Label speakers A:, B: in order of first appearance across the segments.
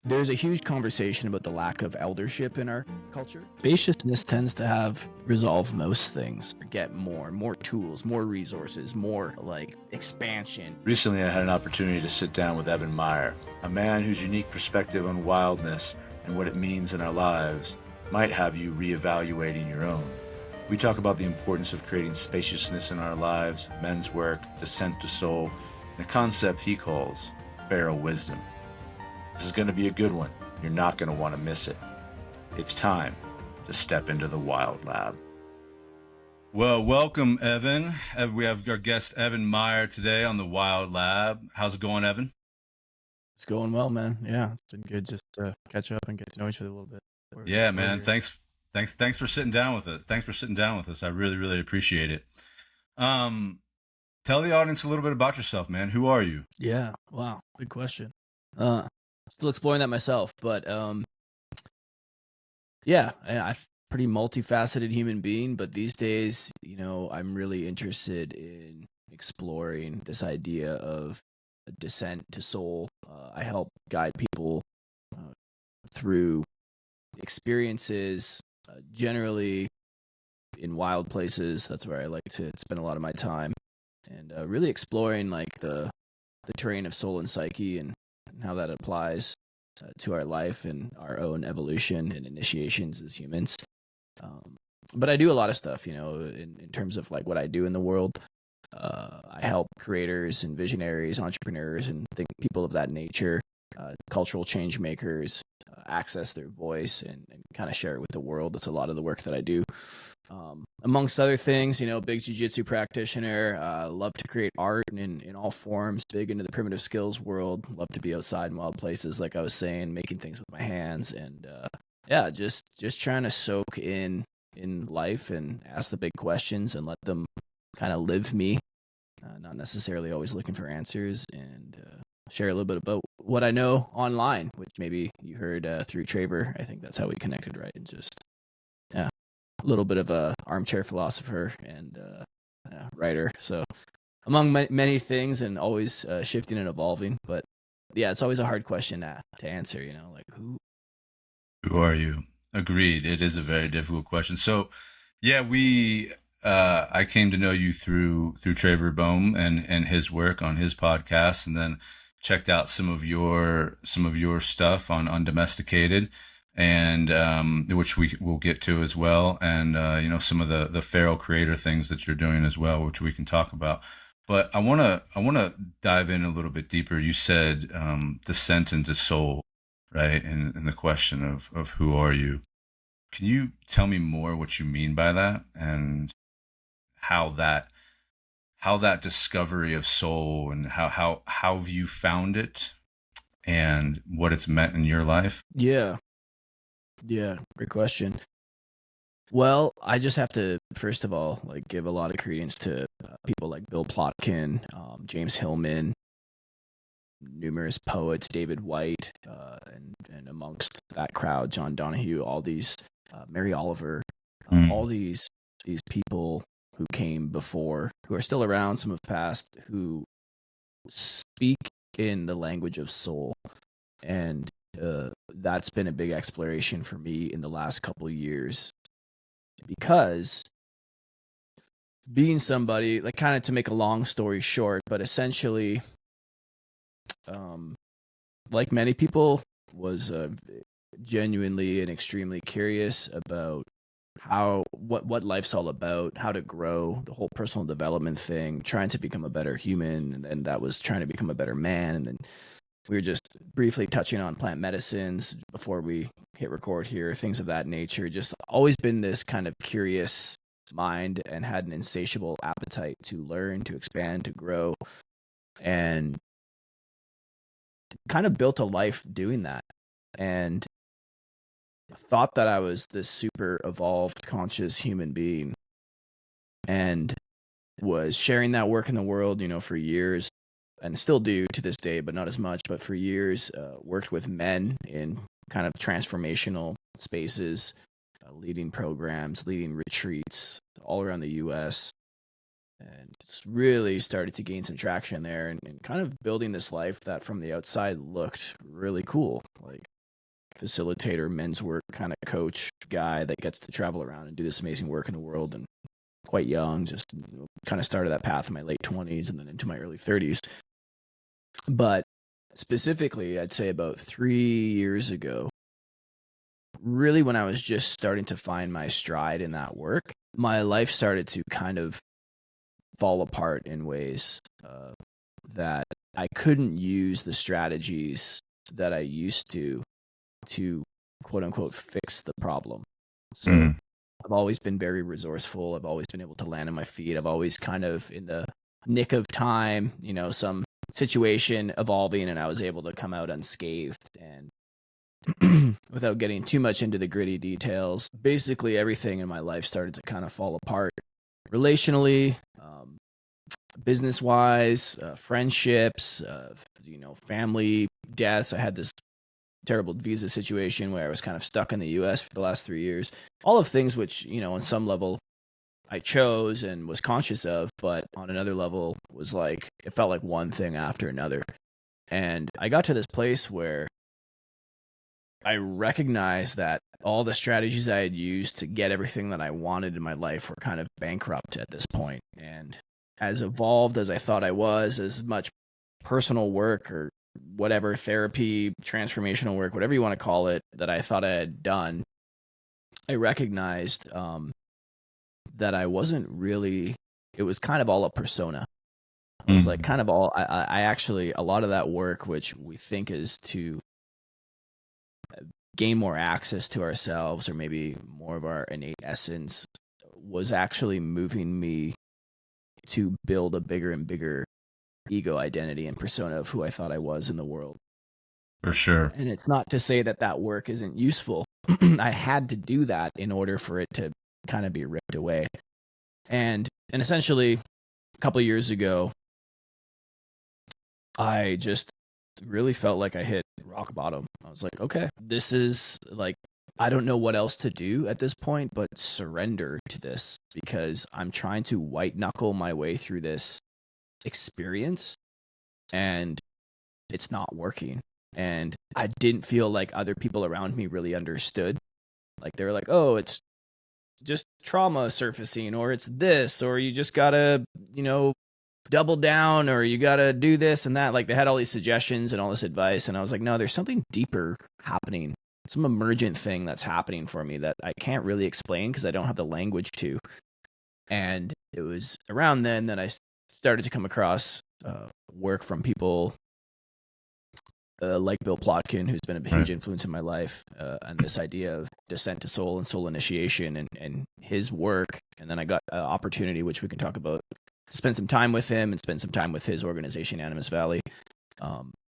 A: There's a huge conversation about the lack of eldership in our culture. Spaciousness tends to have resolve most things, get more tools, more resources, more like expansion.
B: Recently, I had an opportunity to sit down with Evan Meyer, a man whose unique perspective on wildness and what it means in our lives might have you reevaluating your own. We talk about the importance of creating spaciousness in our lives, men's work, descent to soul, and a concept he calls feral wisdom. This is going to be a good one. You're not going to want to miss it. It's time to step into the Wild Lab.
C: Well, welcome, Evan. We have our guest, Evan Meyer, today on the Wild Lab. How's it going, Evan?
A: It's going well, man. Yeah, it's been good just to catch up and get to know each other a little bit.
C: Yeah, man. Thanks for sitting down with us. Thanks for sitting down with us. I really appreciate it. Tell the audience a little bit about yourself, man. Who are you?
A: Yeah, wow, good question. Still exploring that myself, but yeah, I'm pretty multifaceted human being. But these days, I'm really interested in exploring this idea of a descent to soul. I help guide people through experiences, generally in wild places. That's where I like to spend a lot of my time, and really exploring like the terrain of soul and psyche and how that applies to our life and our own evolution and initiations as humans. But I do a lot of stuff, in terms of like what I do in the world. I help creators and visionaries, entrepreneurs, and people of that nature, cultural change makers, access their voice and kind of share it with the world. That's a lot of the work that I do. Amongst other things, big jiu-jitsu practitioner, love to create art in all forms, big into the primitive skills world, love to be outside in wild places, like I was saying, making things with my hands, and just trying to soak in life and ask the big questions and let them kind of live me, not necessarily always looking for answers, and share a little bit about what I know online, which maybe you heard through Traver. I think that's how we connected, right? And just a little bit of a armchair philosopher and writer. So among many things, and always shifting and evolving. But yeah, it's always a hard question to answer. Like who
C: are you? Agreed. It is a very difficult question. So, yeah, I came to know you through Traver Boehm and his work on his podcast, and then checked out some of your stuff on Undomesticated, and which we will get to as well, and some of the feral creator things that you're doing as well, which we can talk about. But I wanna dive in a little bit deeper. You said descent into soul, right? And the question of who are you? Can you tell me more what you mean by that, and how that discovery of soul, and how have you found it and what it's meant in your life?
A: Yeah, great question. Well, I just have to, first of all, like give a lot of credence to people like Bill Plotkin, James Hillman, numerous poets, David White, and amongst that crowd, John Donahue, all these, Mary Oliver, all these people who came before, who are still around, some have passed, who speak in the language of soul. And that's been a big exploration for me in the last couple of years, because being somebody, like, kind of to make a long story short, but essentially, like many people, was genuinely and extremely curious about what life's all about, how to grow, the whole personal development thing, trying to become a better human, and then that was trying to become a better man. And then we were just briefly touching on plant medicines before we hit record here, things of that nature. Just always been this kind of curious mind, and had an insatiable appetite to learn, to expand, to grow, and kind of built a life doing that. And thought that I was this super evolved, conscious human being, and was sharing that work in the world, for years, and still do to this day, but not as much. But for years, worked with men in kind of transformational spaces, leading programs, leading retreats all around the U.S., and just really started to gain some traction there, and kind of building this life that from the outside looked really cool. Like, facilitator, men's work kind of coach guy that gets to travel around and do this amazing work in the world, and quite young, just kind of started that path in my late 20s and then into my early 30s. But specifically, I'd say about 3 years ago, really when I was just starting to find my stride in that work, my life started to kind of fall apart in ways that I couldn't use the strategies that I used to quote unquote fix the problem. So I've always been very resourceful. I've always been able to land on my feet. I've always kind of in the nick of time, some situation evolving, and I was able to come out unscathed. And without getting too much into the gritty details, basically everything in my life started to kind of fall apart relationally, business-wise, friendships, family deaths. I had this terrible visa situation where I was kind of stuck in the US for the last 3 years. All of things which, on some level I chose and was conscious of, but on another level was like, it felt like one thing after another. And I got to this place where I recognized that all the strategies I had used to get everything that I wanted in my life were kind of bankrupt at this point. And as evolved as I thought I was, as much personal work or whatever, therapy, transformational work, whatever you want to call it, that I thought I had done, I recognized that I wasn't really, it was kind of all a persona. It was like kind of all, I actually, a lot of that work, which we think is to gain more access to ourselves or maybe more of our innate essence, was actually moving me to build a bigger and bigger ego identity and persona of who I thought I was in the world.
C: For sure.
A: And it's not to say that that work isn't useful. I had to do that in order for it to kind of be ripped away. And essentially, a couple of years ago, I just really felt like I hit rock bottom. I was like, okay, this is like, I don't know what else to do at this point, but surrender to this, because I'm trying to white knuckle my way through this experience and it's not working. And I didn't feel like other people around me really understood. Like they were like, oh, it's just trauma surfacing, or it's this, or you just gotta, double down, or you gotta do this and that. Like they had all these suggestions and all this advice, and I was like, no, there's something deeper happening, some emergent thing that's happening for me that I can't really explain because I don't have the language to. And it was around then that I started to come across work from people like Bill Plotkin, who's been a huge influence in my life, and this idea of descent to soul and soul initiation and his work. And then I got an opportunity, which we can talk about, to spend some time with him and spend some time with his organization, Animus Valley,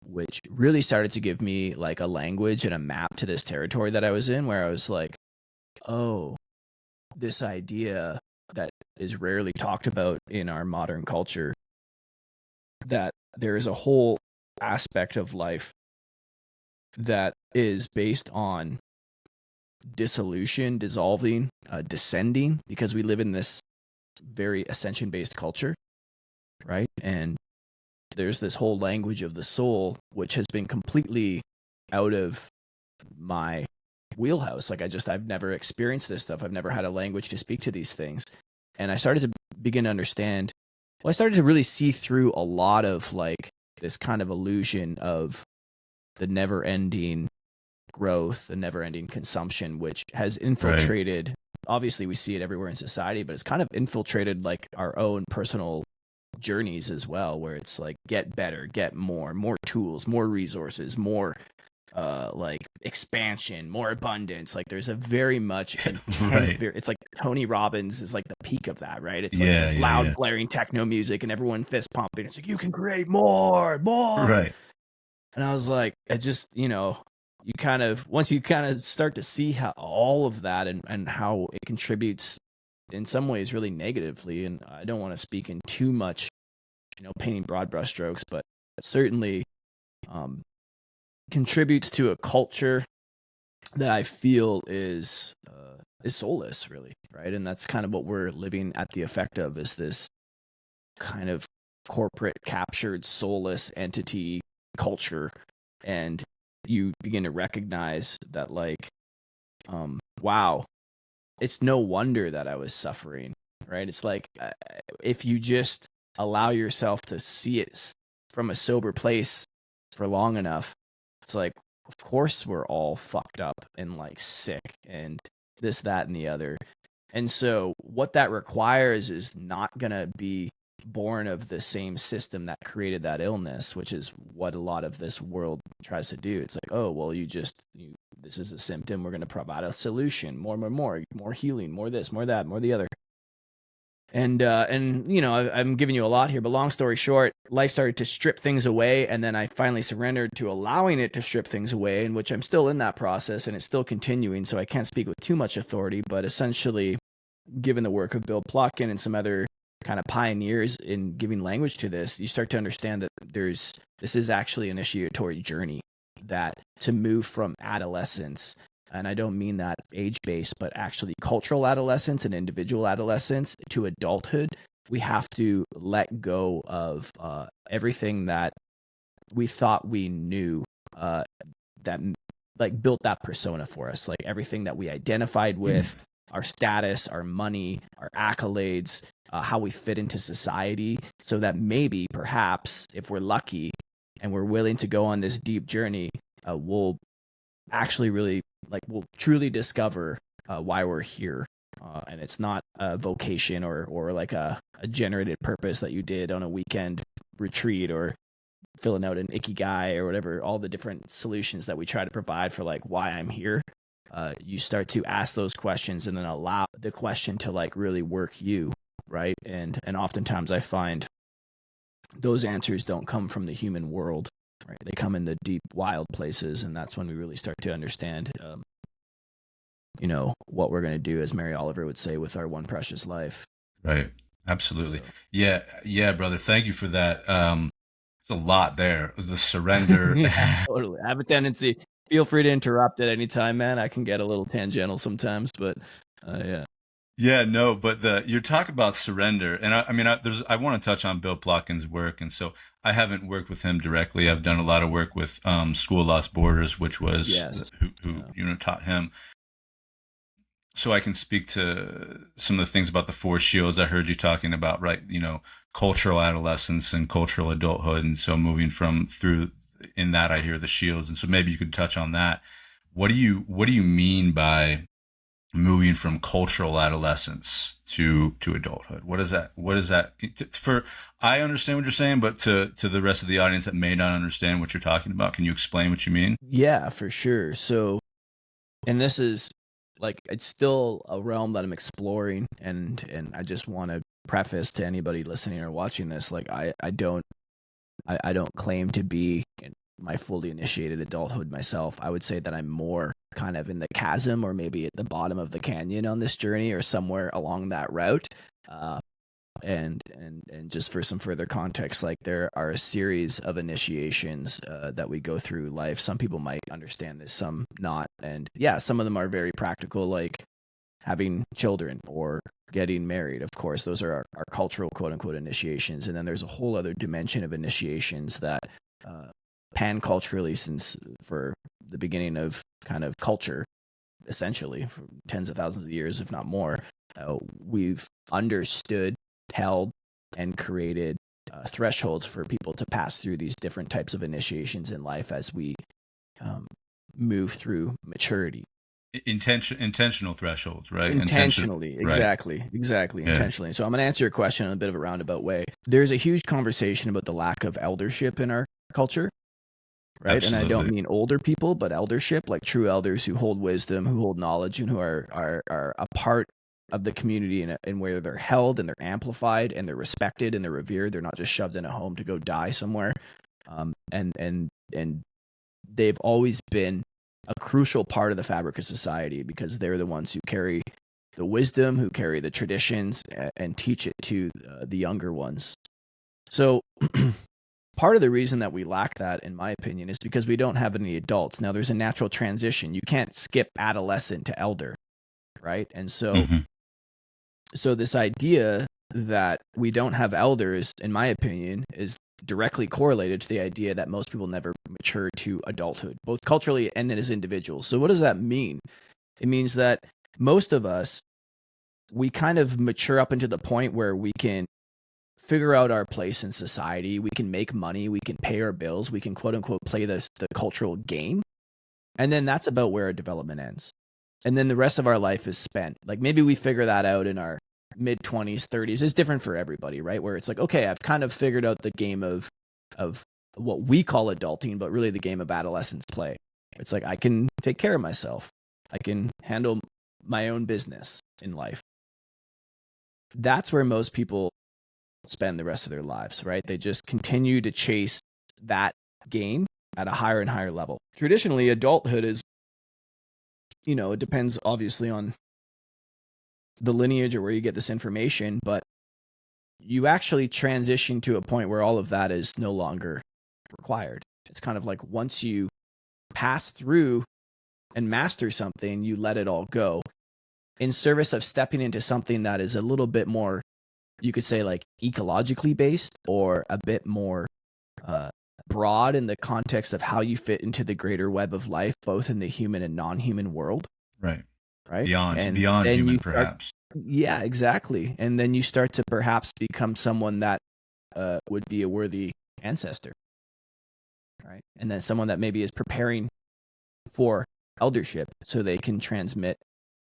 A: which really started to give me like a language and a map to this territory that I was in, where I was like, oh, this idea that is rarely talked about in our modern culture, that there is a whole aspect of life that is based on dissolution, dissolving, descending, because we live in this very ascension-based culture, right? And there's this whole language of the soul, which has been completely out of my wheelhouse. Like I've never experienced this stuff. I've never had a language to speak to these things. And I started to begin to understand, I started to really see through a lot of like this kind of illusion of the never-ending growth, the never-ending consumption, which has infiltrated, obviously we see it everywhere in society, but it's kind of infiltrated like our own personal journeys as well, where it's like get better, get more tools, more resources, more like expansion, more abundance. Like there's a very much intense, it's like Tony Robbins is like the peak of that, right? It's like loud blaring techno music and everyone fist pumping. It's like, you can create more.
C: Right.
A: And I was like, I just, once you kind of start to see how all of that and how it contributes in some ways really negatively. And I don't want to speak in too much, painting broad brushstrokes, but certainly contributes to a culture that I feel is soulless, really, right? And that's kind of what we're living at the effect of, is this kind of corporate captured soulless entity culture. And you begin to recognize that, like, wow, it's no wonder that I was suffering, right? It's like, if you just allow yourself to see it from a sober place for long enough, it's like, of course we're all fucked up and like sick and this, that, and the other. And so what that requires is not going to be born of the same system that created that illness, which is what a lot of this world tries to do. It's like, oh, well, this is a symptom. We're going to provide a solution, more healing, more this, more that, more the other. And you know, I'm giving you a lot here, but long story short, life started to strip things away, and then I finally surrendered to allowing it to strip things away, in which I'm still in that process, and it's still continuing, so I can't speak with too much authority, but essentially, given the work of Bill Plotkin and some other kind of pioneers in giving language to this, you start to understand that this is actually an initiatory journey, that to move from adolescence, and I don't mean that age-based, but actually cultural adolescence and individual adolescence to adulthood, we have to let go of everything that we thought we knew, that like built that persona for us, like everything that we identified with, our status, our money, our accolades, how we fit into society, so that maybe, perhaps, if we're lucky and we're willing to go on this deep journey, we'll actually really, like, we'll truly discover why we're here. And it's not a vocation or like a generated purpose that you did on a weekend retreat or filling out an ikigai or whatever, all the different solutions that we try to provide for like why I'm here. You start to ask those questions and then allow the question to like really work you, right? And oftentimes I find those answers don't come from the human world, right? They come in the deep, wild places, and that's when we really start to understand, you know, what we're going to do, as Mary Oliver would say, with our one precious life.
C: Right. Absolutely.
A: So.
C: Yeah, brother. Thank you for that. There's a lot there. The surrender.
A: Totally. I have a tendency. Feel free to interrupt at any time, man. I can get a little tangential sometimes, but yeah.
C: Yeah, no, but you're talking about surrender, and I want to touch on Bill Plotkin's work, and so I haven't worked with him directly. I've done a lot of work with School of Lost Borders, which was who taught him. So I can speak to some of the things about the four shields I heard you talking about, right? You know, cultural adolescence and cultural adulthood, and so moving through in that, I hear the shields, and so maybe you could touch on that. What do you mean by moving from cultural adolescence to adulthood? What is that for? I understand what you're saying, but to the rest of the audience that may not understand what you're talking about, can you explain what you mean?
A: Yeah, for sure. So, and this is like, it's still a realm that I'm exploring, and I just want to preface to anybody listening or watching this, like I don't claim to be in my fully initiated adulthood myself. I would say that I'm more kind of in the chasm, or maybe at the bottom of the canyon on this journey, or somewhere along that route. And just for some further context, like there are a series of initiations that we go through life. Some people might understand this, some not. And yeah, some of them are very practical, like having children or getting married. Of course, those are our cultural quote unquote initiations. And then there's a whole other dimension of initiations that pan-culturally, since for the beginning of kind of culture, essentially for tens of thousands of years, if not more, we've understood, held, and created thresholds for people to pass through these different types of initiations in life as we move through maturity.
C: Intentional thresholds, right?
A: Intentionally, exactly. Yeah. Intentionally. So I'm going to answer your question in a bit of a roundabout way. There's a huge conversation about the lack of eldership in our culture, right? Absolutely. And I don't mean older people, but eldership, like true elders who hold wisdom, who hold knowledge, and who are a part of the community, and where they're held and they're amplified and they're respected and they're revered. They're not just shoved in a home to go die somewhere. And they've always been a crucial part of the fabric of society, because they're the ones who carry the wisdom, who carry the traditions, and teach it to the younger ones. So part of the reason that we lack that, in my opinion, is because we don't have any adults. Now, there's a natural transition. You can't skip adolescent to elder, right? And so, so this idea that we don't have elders, in my opinion, is directly correlated to the idea that most people never mature to adulthood, both culturally and as individuals. So what does that mean? It means that most of us, we kind of mature up into the point where we can figure out our place in society. We can make money. We can pay our bills. We can quote unquote play the cultural game. And then that's about where our development ends. And then the rest of our life is spent. Like maybe we figure that out in our mid 20s, 30s. It's different for everybody, right? Where it's like, okay, I've kind of figured out the game of what we call adulting, but really the game of adolescence play. It's like I can take care of myself. I can handle my own business in life. That's where most people spend the rest of their lives, right? They just continue to chase that game at a higher and higher level. Traditionally, adulthood is, it depends obviously on the lineage or where you get this information, but you actually transition to a point where all of that is no longer required. It's kind of like once you pass through and master something, you let it all go in service of stepping into something that is a little bit more, you could say, like ecologically based, or a bit more broad in the context of how you fit into the greater web of life, both in the human and non-human world.
C: Right.
A: Right.
C: Beyond
A: and
C: human,
A: you
C: perhaps.
A: Yeah, exactly. And then you start to perhaps become someone that would be a worthy ancestor. Right. And then someone that maybe is preparing for eldership so they can transmit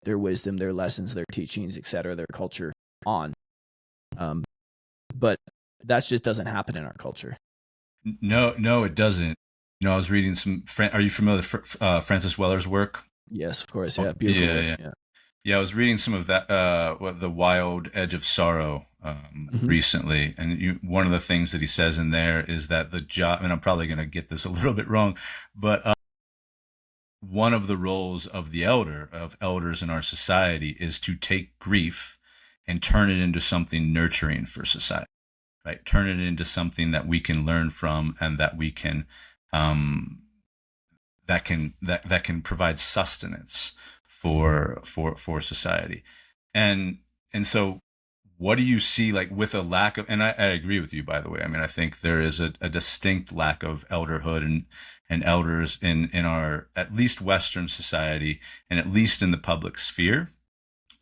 A: their wisdom, their lessons, their teachings, etc., their culture on. But that just doesn't happen in our culture.
C: No, it doesn't. I was reading some. Are you familiar with Francis Weller's work?
A: Yes, of course. Yeah, beautiful.
C: Yeah. I was reading some of that. The Wild Edge of Sorrow recently, and one of the things that he says in there is that the job. And I'm probably going to get this a little bit wrong, but one of the roles of elders in our society is to take grief and turn it into something nurturing for society. Right, turn it into something that we can learn from, and that we can that can provide sustenance for society. And so what do you see, like, with a lack of, and I agree with you, by the way. I mean, I think there is a distinct lack of elderhood and elders in our, at least Western society, and at least in the public sphere,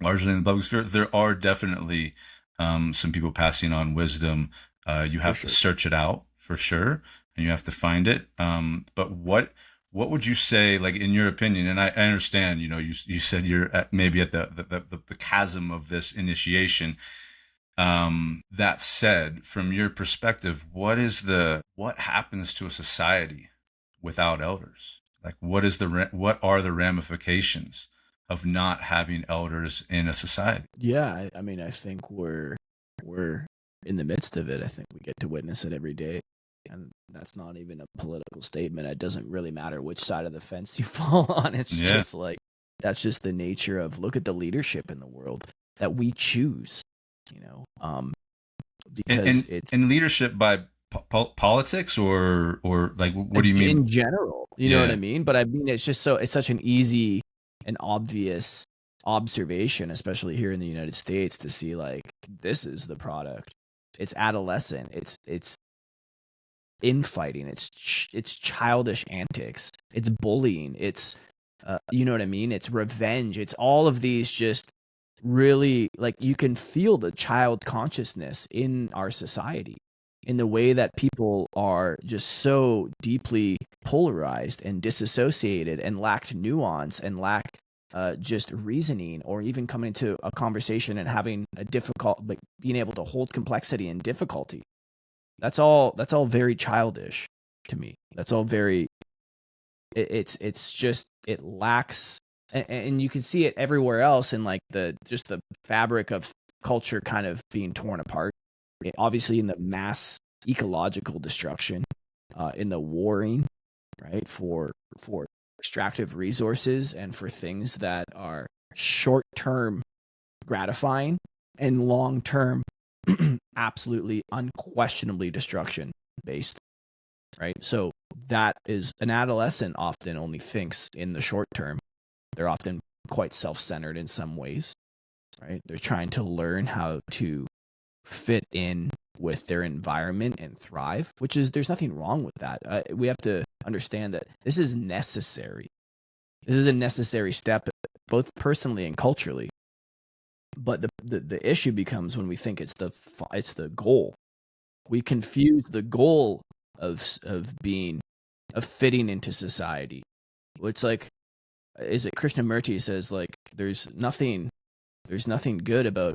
C: largely in the public sphere. There are definitely some people passing on wisdom. You have to search it out for sure, and you have to find it. But what would you say, like, in your opinion? And I understand, you said you're maybe at the chasm of this initiation. That said, from your perspective, what happens to a society without elders? Like, what are the ramifications of not having elders in a society?
A: Yeah, I mean, I think we're in the midst of it. I think we get to witness it every day. And that's not even a political statement. It doesn't really matter which side of the fence you fall on. It's just like, that's just the nature of, look at the leadership in the world that we choose, because it's
C: in leadership by politics or like, what do you mean?
A: In general, you know what I mean? But I mean, it's such an easy and obvious observation, especially here in the United States, to see, like, this is the product. It's adolescent. It's infighting. It's childish antics. It's bullying. It's you know what I mean? It's revenge. It's all of these, just really, like, you can feel the child consciousness in our society, in the way that people are just so deeply polarized and disassociated and lacked nuance and lack just reasoning, or even coming to a conversation and having like being able to hold complexity and difficulty. That's all very childish to me. That's all very, it's just, it lacks, and you can see it everywhere else in, like, the fabric of culture kind of being torn apart. Obviously in the mass ecological destruction, in the warring, right, for extractive resources and for things that are short-term gratifying and long-term absolutely unquestionably destruction based, right? So that is, an adolescent often only thinks in the short term. They're often quite self-centered in some ways, right? They're trying to learn how to fit in with their environment and thrive, which is, there's nothing wrong with that. We have to understand that this is necessary. This is a necessary step, both personally and culturally. But the issue becomes when we think it's the goal. We confuse the goal of fitting into society. It's like, is it Krishnamurti says, like, there's nothing good about,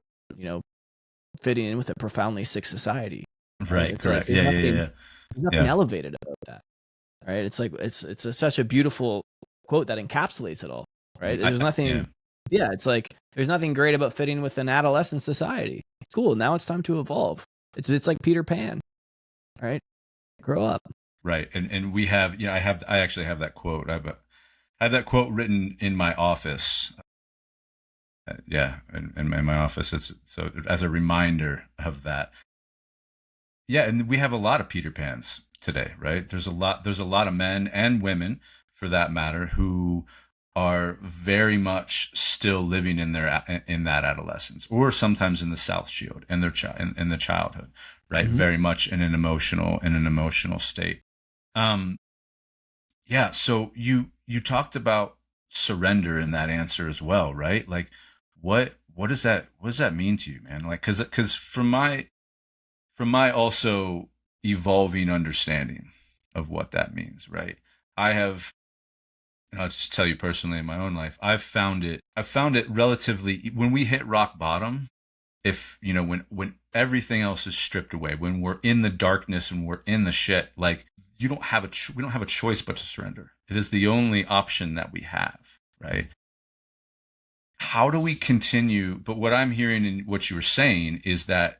A: fitting in with a profoundly sick society.
C: Right.
A: It's
C: correct.
A: like there's
C: Yeah.
A: nothing elevated about that. Right? It's like such a beautiful quote that encapsulates it all. Right? There's nothing. Yeah, it's like there's nothing great about fitting with an adolescent society. It's cool. Now it's time to evolve. It's like Peter Pan. Right? Grow up.
C: Right. And we have, I actually have that quote. I have that quote written in my office. In my office. It's so as a reminder of that. Yeah, and we have a lot of Peter Pans today, right? There's a lot of men and women, for that matter, who are very much still living in that adolescence, or sometimes in the South Shield, in their in the childhood, right?
A: Mm-hmm.
C: Very much in an emotional state. Yeah. So you talked about surrender in that answer as well, right? Like, what does that mean to you, man? Like, because from my also evolving understanding of what that means, right? And I'll just tell you personally in my own life, I've found it relatively, when we hit rock bottom, if, when everything else is stripped away, when we're in the darkness and we're in the shit, like, we don't have a choice but to surrender. It is the only option that we have, right? How do we continue? But what I'm hearing in what you were saying is that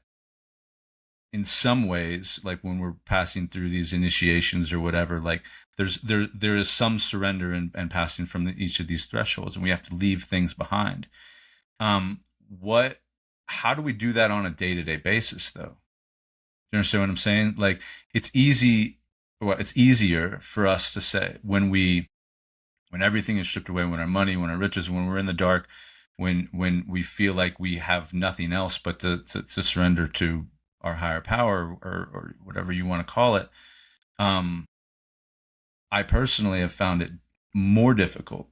C: in some ways, like when we're passing through these initiations or whatever, like there is some surrender and passing from each of these thresholds, and we have to leave things behind. How do we do that on a day-to-day basis, though? Do you understand what I'm saying? Like, it's easier for us to say when everything is stripped away, when our money, when our riches, when we're in the dark, when we feel like we have nothing else but to surrender to our higher power, or whatever you want to call it. I personally have found it more difficult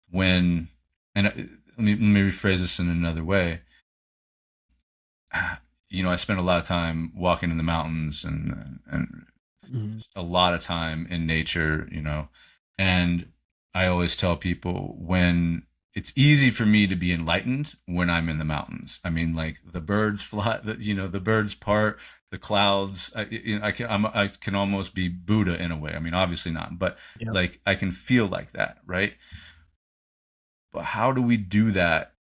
C: when, and let me rephrase this in another way. I spend a lot of time walking in the mountains and
A: Mm-hmm.
C: a lot of time in nature, and I always tell people, when it's easy for me to be enlightened when I'm in the mountains. I mean, like, the birds fly, the birds part, the clouds. I can almost be Buddha in a way. I mean, obviously not, but like, I can feel like that, right? But how do we do that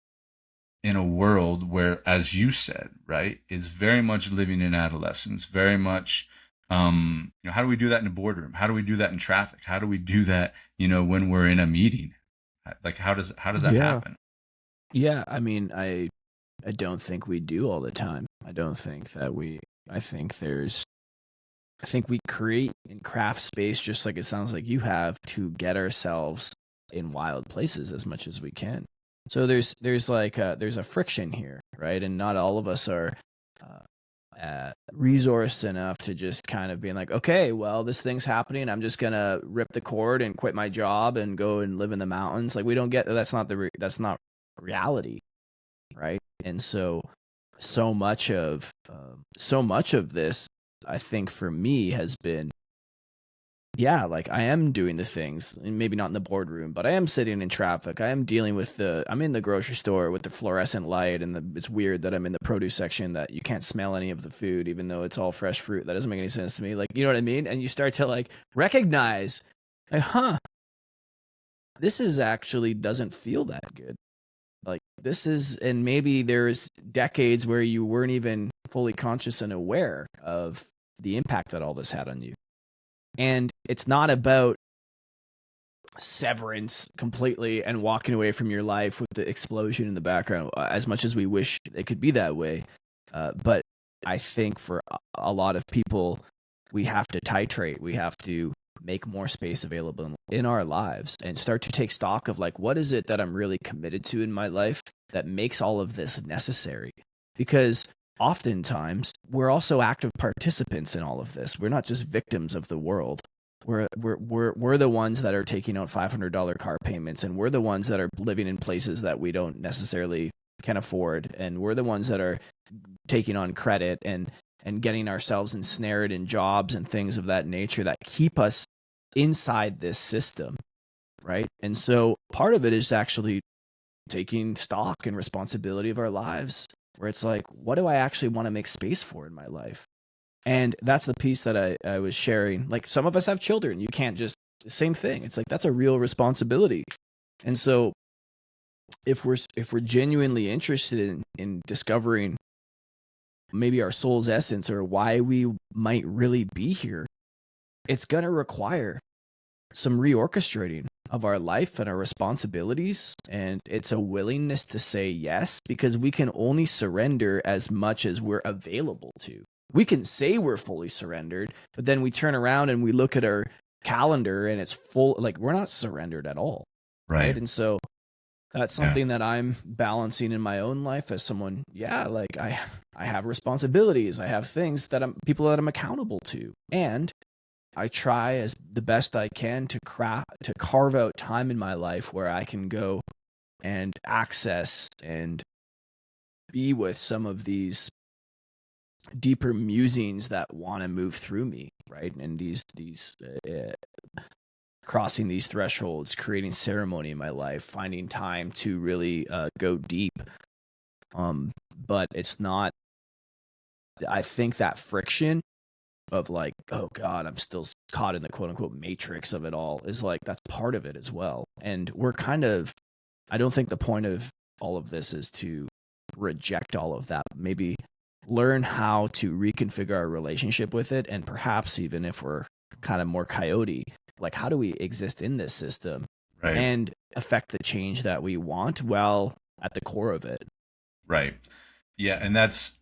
C: in a world where, as you said, right, is very much living in adolescence, very much, how do we do that in a boardroom? How do we do that in traffic? How do we do that, when we're in a meeting? Like, how does that happen?
A: Yeah, I mean, I don't think we do all the time. I don't think that I think we create and craft space, just like it sounds like you have, to get ourselves in wild places as much as we can. So there's a friction here, right? And not all of us are resourced enough to just kind of being like, okay, well, this thing's happening, I'm just gonna rip the cord and quit my job and go and live in the mountains. Like, we don't get that's not reality, right? And so much of this, I think, for me, has been, like, I am doing the things, and maybe not in the boardroom, but I am sitting in traffic. I am dealing with I'm in the grocery store with the fluorescent light, and it's weird that I'm in the produce section that you can't smell any of the food, even though it's all fresh fruit. That doesn't make any sense to me. Like, you know what I mean? And you start to, like, recognize, like, this is actually doesn't feel that good. Like, this is, and maybe there's decades where you weren't even fully conscious and aware of the impact that all this had on you. And it's not about severance completely and walking away from your life with the explosion in the background, as much as we wish it could be that way. But I think for a lot of people, we have to titrate. We have to make more space available in our lives and start to take stock of, like, what is it that I'm really committed to in my life that makes all of this necessary? Because oftentimes we're also active participants in all of this. We're not just victims of the world. We're the ones that are taking out $500 car payments, and we're the ones that are living in places that we don't necessarily can afford, and we're the ones that are taking on credit and getting ourselves ensnared in jobs and things of that nature that keep us inside this system, right? And so part of it is actually taking stock and responsibility of our lives, where it's like, what do I actually want to make space for in my life? And that's the piece that I was sharing. Like, some of us have children. You can't just, same thing. It's like, that's a real responsibility. And so if we're genuinely interested in discovering maybe our soul's essence or why we might really be here, it's going to require some reorchestrating of our life and our responsibilities. And it's a willingness to say yes, because we can only surrender as much as we're available to. We can say we're fully surrendered, but then we turn around and we look at our calendar and it's full, like, we're not surrendered at all. Right. And so that's something that I'm balancing in my own life as someone. Yeah. Like, I have responsibilities. I have things that people that I'm accountable to. And I try as the best I can to carve out time in my life where I can go and access and be with some of these deeper musings that want to move through me, right? And these crossing these thresholds, creating ceremony in my life, finding time to really go deep. But it's not, I think that friction of like, oh God, I'm still caught in the quote unquote matrix of it all, is like, that's part of it as well. And we're kind of, I don't think the point of all of this is to reject all of that. Maybe learn how to reconfigure our relationship with it. And perhaps even if we're kind of more coyote, like, how do we exist in this system and affect the change that we want while at the core of it?
C: Right. Yeah. And that's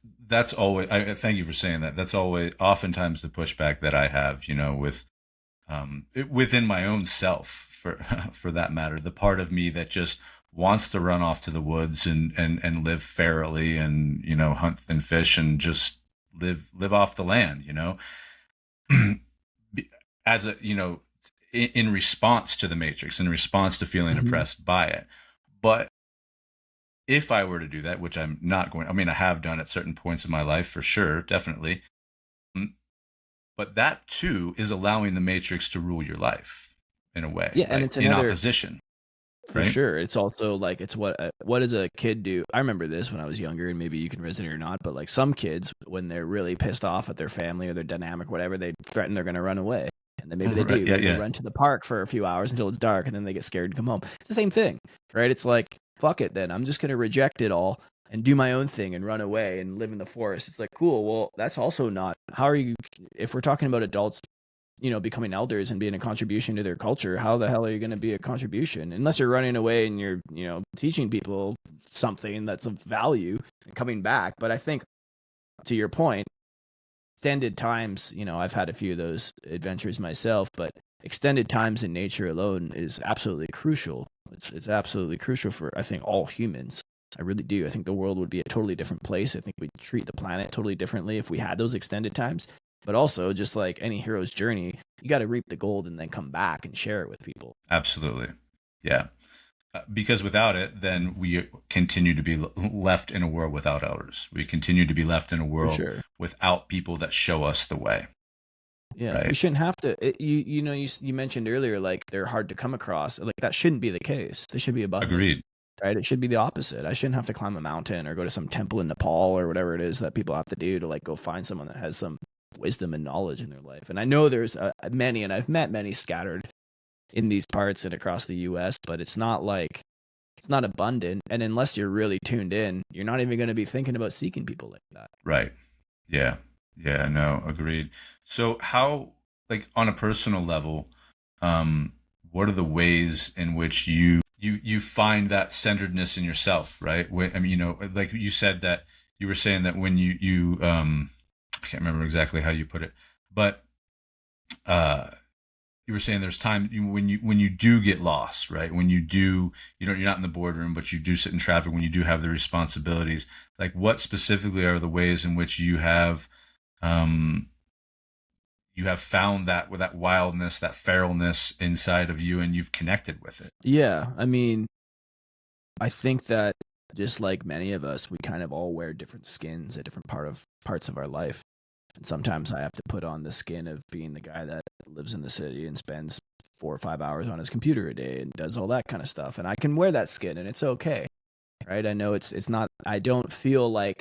C: always, I thank you for saying that. That's always oftentimes the pushback that I have, with within my own self, for that matter, the part of me that just wants to run off to the woods and live ferally and, hunt and fish and just live off the land, as a, in response to the matrix, in response to feeling oppressed by it. But if I were to do that, which I'm not going, I have done at certain points in my life for sure, definitely. But that too is allowing the matrix to rule your life in a way.
A: Yeah. And it's in
C: opposition.
A: For sure. It's also like, it's what does a kid do? I remember this when I was younger, and maybe you can resonate or not, but like, some kids, when they're really pissed off at their family or their dynamic, whatever, they threaten they're going to run away. And then maybe they do. They run to the park for a few hours until it's dark, and then they get scared and come home. It's the same thing, right? It's like, fuck it then. I'm just going to reject it all and do my own thing and run away and live in the forest. It's like, cool. Well, that's also not, how are you, if we're talking about adults, becoming elders and being a contribution to their culture, how the hell are you going to be a contribution? Unless you're running away and you're, teaching people something that's of value and coming back. But I think, to your point, extended times, I've had a few of those adventures myself, but extended times in nature alone is absolutely crucial. It's absolutely crucial for, I think, all humans. I really do. I think the world would be a totally different place. I think we'd treat the planet totally differently if we had those extended times. But also, just like any hero's journey, you got to reap the gold and then come back and share it with people.
C: Absolutely. Yeah. Because without it, then we continue to be left in a world without elders. We continue to be left in a world without people that show us the way.
A: Yeah, right? We shouldn't have to. You mentioned earlier, like, they're hard to come across. Like, that shouldn't be the case. They should be abundant.
C: Agreed.
A: Right? It should be the opposite. I shouldn't have to climb a mountain or go to some temple in Nepal or whatever it is that people have to do to, like, go find someone that has some wisdom and knowledge in their life. And I know there's many, and I've met many scattered in these parts and across the US, but it's not abundant. And unless you're really tuned in, you're not even going to be thinking about seeking people like that.
C: Right. Yeah. Yeah. No, agreed. So how, like, on a personal level, what are the ways in which you find that centeredness in yourself, right? Like you said that you were saying that when you I can't remember exactly how you put it, but you were saying there's time when you do get lost, right? When you do, you're not in the boardroom, but you do sit in traffic. When you do have the responsibilities, like what specifically are the ways in which um, you have found that with that wildness, that feralness inside of you, and you've connected with it?
A: Yeah, I mean, I think that just like many of us, we kind of all wear different skins at different parts of our life. And sometimes I have to put on the skin of being the guy that lives in the city and spends 4 or 5 hours on his computer a day and does all that kind of stuff. And I can wear that skin and it's okay. Right. I know it's not, I don't feel like,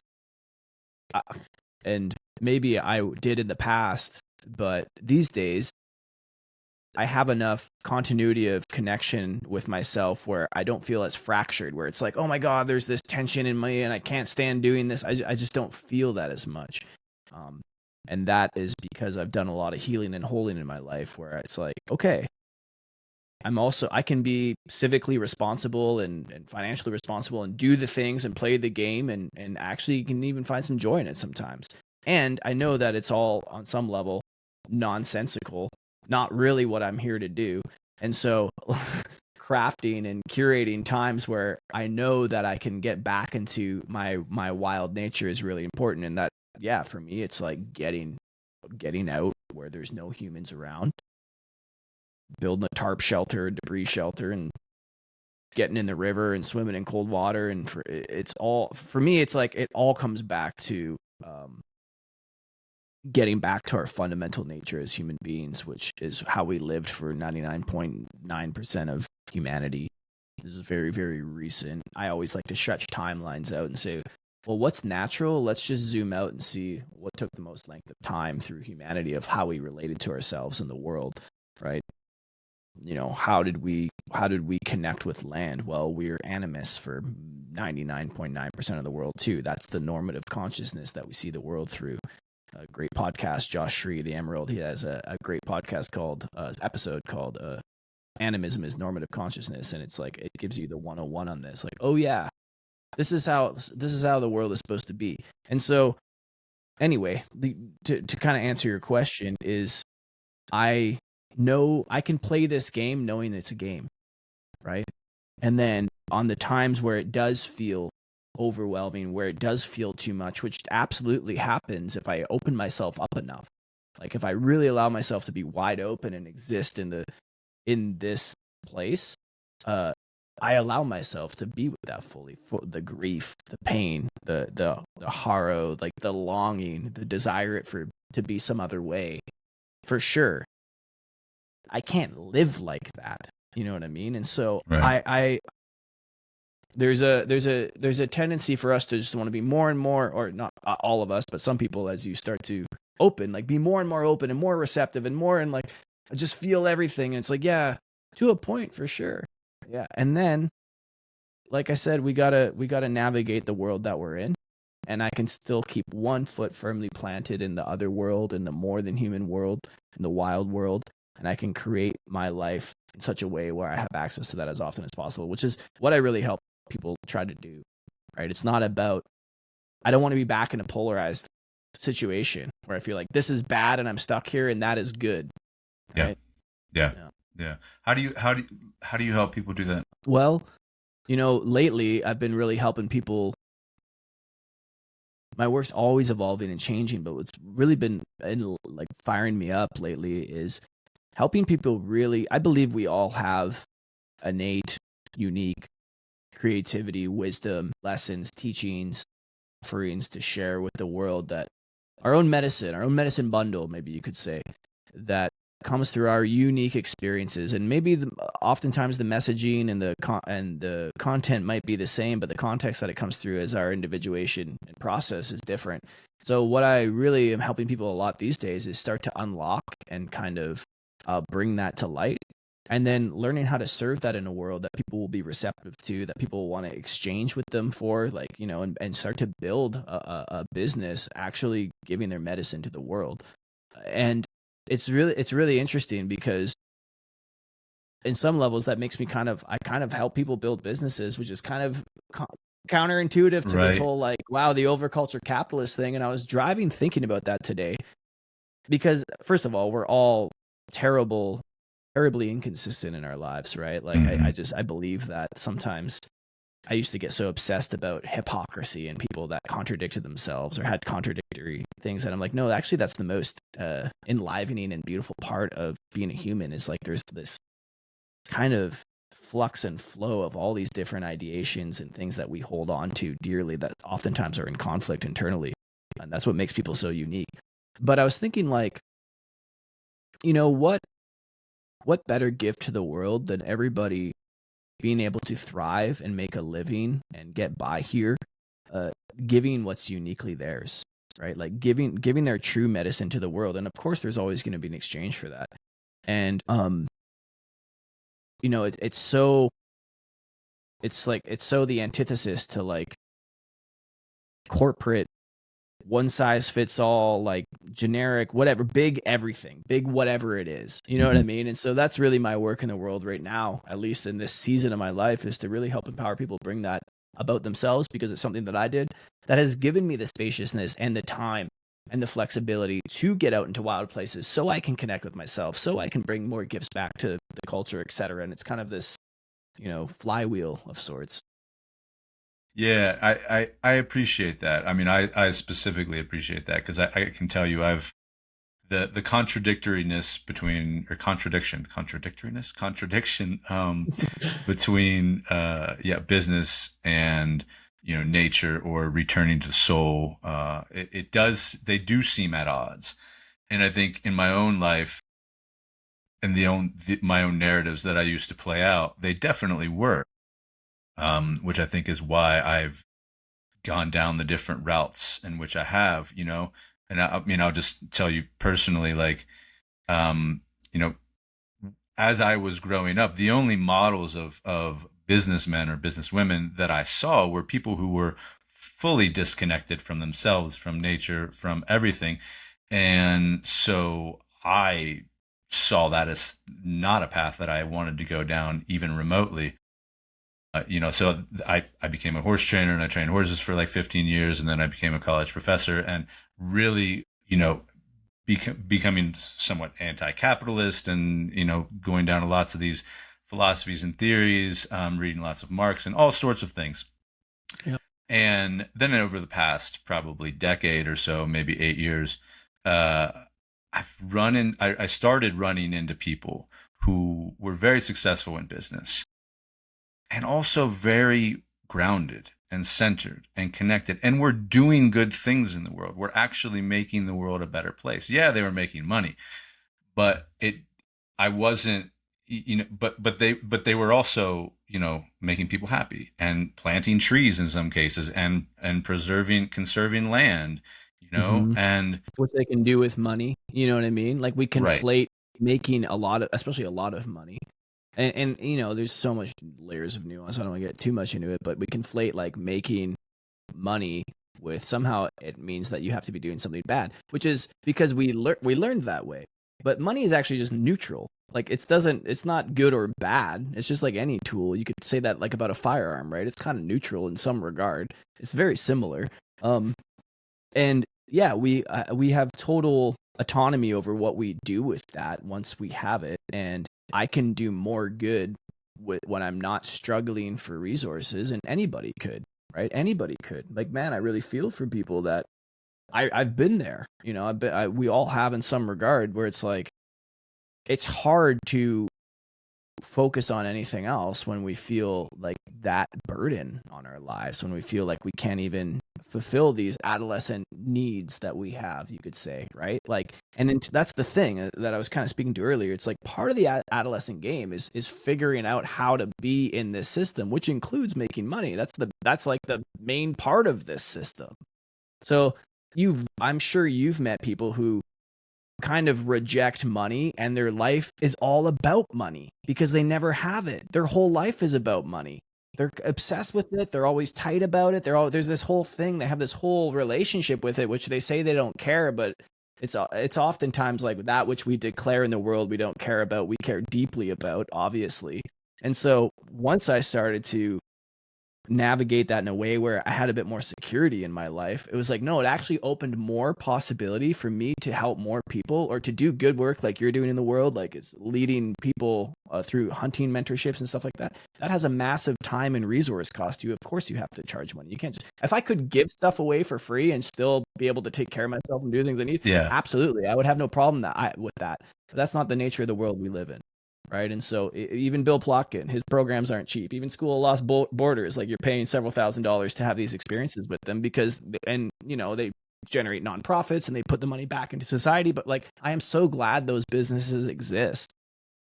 A: and maybe I did in the past, but these days I have enough continuity of connection with myself where I don't feel as fractured, where it's like, oh my God, there's this tension in me and I can't stand doing this. I just don't feel that as much. And that is because I've done a lot of healing and holding in my life where it's like, okay, I can be civically responsible and financially responsible and do the things and play the game and actually can even find some joy in it sometimes. And I know that it's all on some level nonsensical, not really what I'm here to do. And so crafting and curating times where I know that I can get back into my wild nature is really important. And that, yeah, for me, it's like getting out where there's no humans around, building a tarp shelter, debris shelter, and getting in the river and swimming in cold water. And for me, it's like it all comes back to getting back to our fundamental nature as human beings, which is how we lived for 99.9% of humanity. This is very, very recent. I always like to stretch timelines out and say, well, what's natural? Let's just zoom out and see what took the most length of time through humanity of how we related to ourselves and the world, right? How did we connect with land? Well, we're animists for 99.9% of the world too. That's the normative consciousness that we see the world through. A great podcast, Josh Shree, the Emerald, he has a great podcast episode called Animism is Normative Consciousness. And it's like, it gives you the 101 on this. Like, oh yeah, this is how the world is supposed to be. And so anyway, to kind of answer your question is, I know I can play this game knowing it's a game, right? And then on the times where it does feel overwhelming, where it does feel too much, which absolutely happens if I open myself up enough. Like if I really allow myself to be wide open and exist in this place, I allow myself to be with that fully, for the grief, the pain, the horror, like the longing, the desire to be some other way. For sure, I can't live like that. You know what I mean? And so right. There's a tendency for us to just want to be more and more, or not all of us, but some people, as you start to open, like be more and more open and more receptive and more, and like just feel everything. And it's like, yeah, to a point for sure. Yeah. And then, like I said, we gotta navigate the world that we're in. And I can still keep one foot firmly planted in the other world, in the more than human world, in the wild world. And I can create my life in such a way where I have access to that as often as possible, which is what I really help people try to do, right? It's not about, I don't want to be back in a polarized situation where I feel like this is bad and I'm stuck here and that is good. Right?
C: Yeah. How do you help people do that?
A: Well, lately I've been really helping people. My work's always evolving and changing, but what's really been like firing me up lately is helping people really. I believe we all have innate, unique creativity, wisdom, lessons, teachings, offerings to share with the world, that our own medicine bundle, maybe you could say, that comes through our unique experiences. And maybe oftentimes the messaging and the content might be the same, but the context that it comes through as our individuation and process is different. So what I really am helping people a lot these days is start to unlock and kind of bring that to light. And then learning how to serve that in a world that people will be receptive to, that people will want to exchange with them for, like, and start to build a business actually giving their medicine to the world. And it's really interesting because in some levels that makes me I kind of help people build businesses, which is kind of counterintuitive to this whole like, wow, the overculture capitalist thing. And I was driving thinking about that today because first of all, we're all terrible terribly inconsistent in our lives, right? Like I believe that sometimes I used to get so obsessed about hypocrisy and people that contradicted themselves or had contradictory things that I'm like, no, actually that's the most enlivening and beautiful part of being a human, is like there's this kind of flux and flow of all these different ideations and things that we hold on to dearly that oftentimes are in conflict internally. And that's what makes people so unique. But I was thinking, like, what better gift to the world than everybody being able to thrive and make a living and get by here, giving what's uniquely theirs, right? Like giving their true medicine to the world. And of course there's always going to be an exchange for that. And it's so the antithesis to like corporate one size fits all, like generic, whatever, big everything, big whatever it is. You know what I mean? And so that's really my work in the world right now, at least in this season of my life, is to really help empower people bring that about themselves, because it's something that I did that has given me the spaciousness and the time and the flexibility to get out into wild places so I can connect with myself, so I can bring more gifts back to the culture, etc. And it's kind of this, flywheel of sorts.
C: Yeah, I appreciate that. I mean, I specifically appreciate that because I can tell you the contradictoriness between, or contradiction between business and nature, or returning to soul. They do seem at odds. And I think in my own life and my own narratives that I used to play out, they definitely were. Which I think is why I've gone down the different routes in which I have, and I mean, I'll just tell you personally, like, um, you know, as I was growing up, the only models of businessmen or businesswomen that I saw were people who were fully disconnected from themselves, from nature, from everything. And so I saw that as not a path that I wanted to go down even remotely. So I became a horse trainer, and I trained horses for like 15 years. And then I became a college professor, and really, becoming somewhat anti-capitalist, and, going down to lots of these philosophies and theories, reading lots of Marx and all sorts of things.
A: Yep.
C: And then over the past probably decade or so, maybe 8 years, I started running into people who were very successful in business, and also very grounded and centered and connected. And we're doing good things in the world. We're actually making the world a better place. Yeah, they were making money, but I wasn't, but they were also, making people happy and planting trees in some cases, and conserving land, and
A: what they can do with money. You know what I mean? Like we conflate
C: right.
A: making especially a lot of money. And there's so much layers of nuance. I don't want to get too much into it, but we conflate like making money with somehow it means that you have to be doing something bad, which is because we learned that way. But money is actually just neutral. Like it's not good or bad. It's just like any tool. You could say that like about a firearm, right? It's kind of neutral in some regard. It's very similar. And yeah, we have total autonomy over what we do with that once we have it. And I can do more good when I'm not struggling for resources, and anybody could, right? Anybody could. Like, man, I really feel for people that I've been there. We all have in some regard, where it's like it's hard to focus on anything else when we feel like that burden on our lives, when we feel like we can't even fulfill these adolescent needs that we have, you could say, right? Like, and then that's the thing that I was kind of speaking to earlier. It's like part of the adolescent game is figuring out how to be in this system, which includes making money. That's like the main part of this system. So I'm sure you've met people who kind of reject money, and their life is all about money because they never have it. Their whole life is about money. They're obsessed with it. They're always tight about it. There's this whole thing. They have this whole relationship with it, which they say they don't care, but it's oftentimes like that which we declare in the world we don't care about, we care deeply about, obviously. And so once I started to navigate that in a way where I had a bit more security in my life. It was like, no, it actually opened more possibility for me to help more people or to do good work like you're doing in the world, like it's leading people through hunting mentorships and stuff like that. That has a massive time and resource cost to you. Of course you have to charge money. You can't just, if I could give stuff away for free and still be able to take care of myself and do things I need,
C: Yeah.
A: absolutely. I would have no problem with that. But that's not the nature of the world we live in. Right. And so even Bill Plotkin, his programs aren't cheap. Even School of Lost Borders, like you're paying several $1,000s to have these experiences with them because, and you know, they generate nonprofits and they put the money back into society. But like, I am so glad those businesses exist.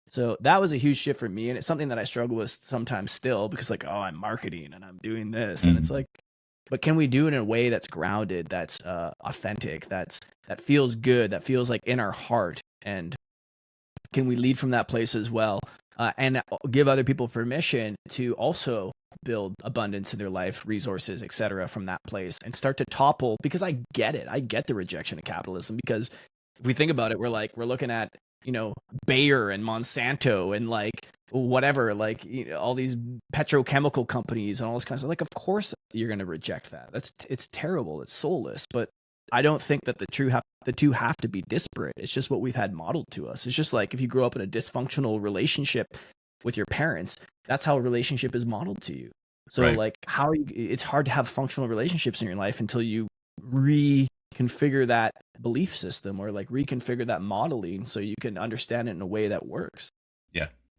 A: So that was a huge shift for me. And it's something that I struggle with sometimes still because like, oh, I'm marketing and I'm doing this. And it's like, but can we do it in a way that's grounded, that's authentic, that feels good, that feels like in our heart? And can we lead from that place as well and give other people permission to also build abundance in their life, resources, etc., from that place and start to topple? Because I get it. I get the rejection of capitalism because if we think about it, we're looking at, you know, Bayer and Monsanto and like whatever, like, you know, all these petrochemical companies and all this kind of stuff. Like, of course you're going to reject that. It's terrible. It's soulless. But I don't think that the two have to be disparate. It's just what we've had modeled to us. It's just like if you grow up in a dysfunctional relationship with your parents, that's how a relationship is modeled to you. So
C: Right.
A: like it's hard to have functional relationships in your life until you reconfigure that belief system or like reconfigure that modeling so you can understand it in a way that works.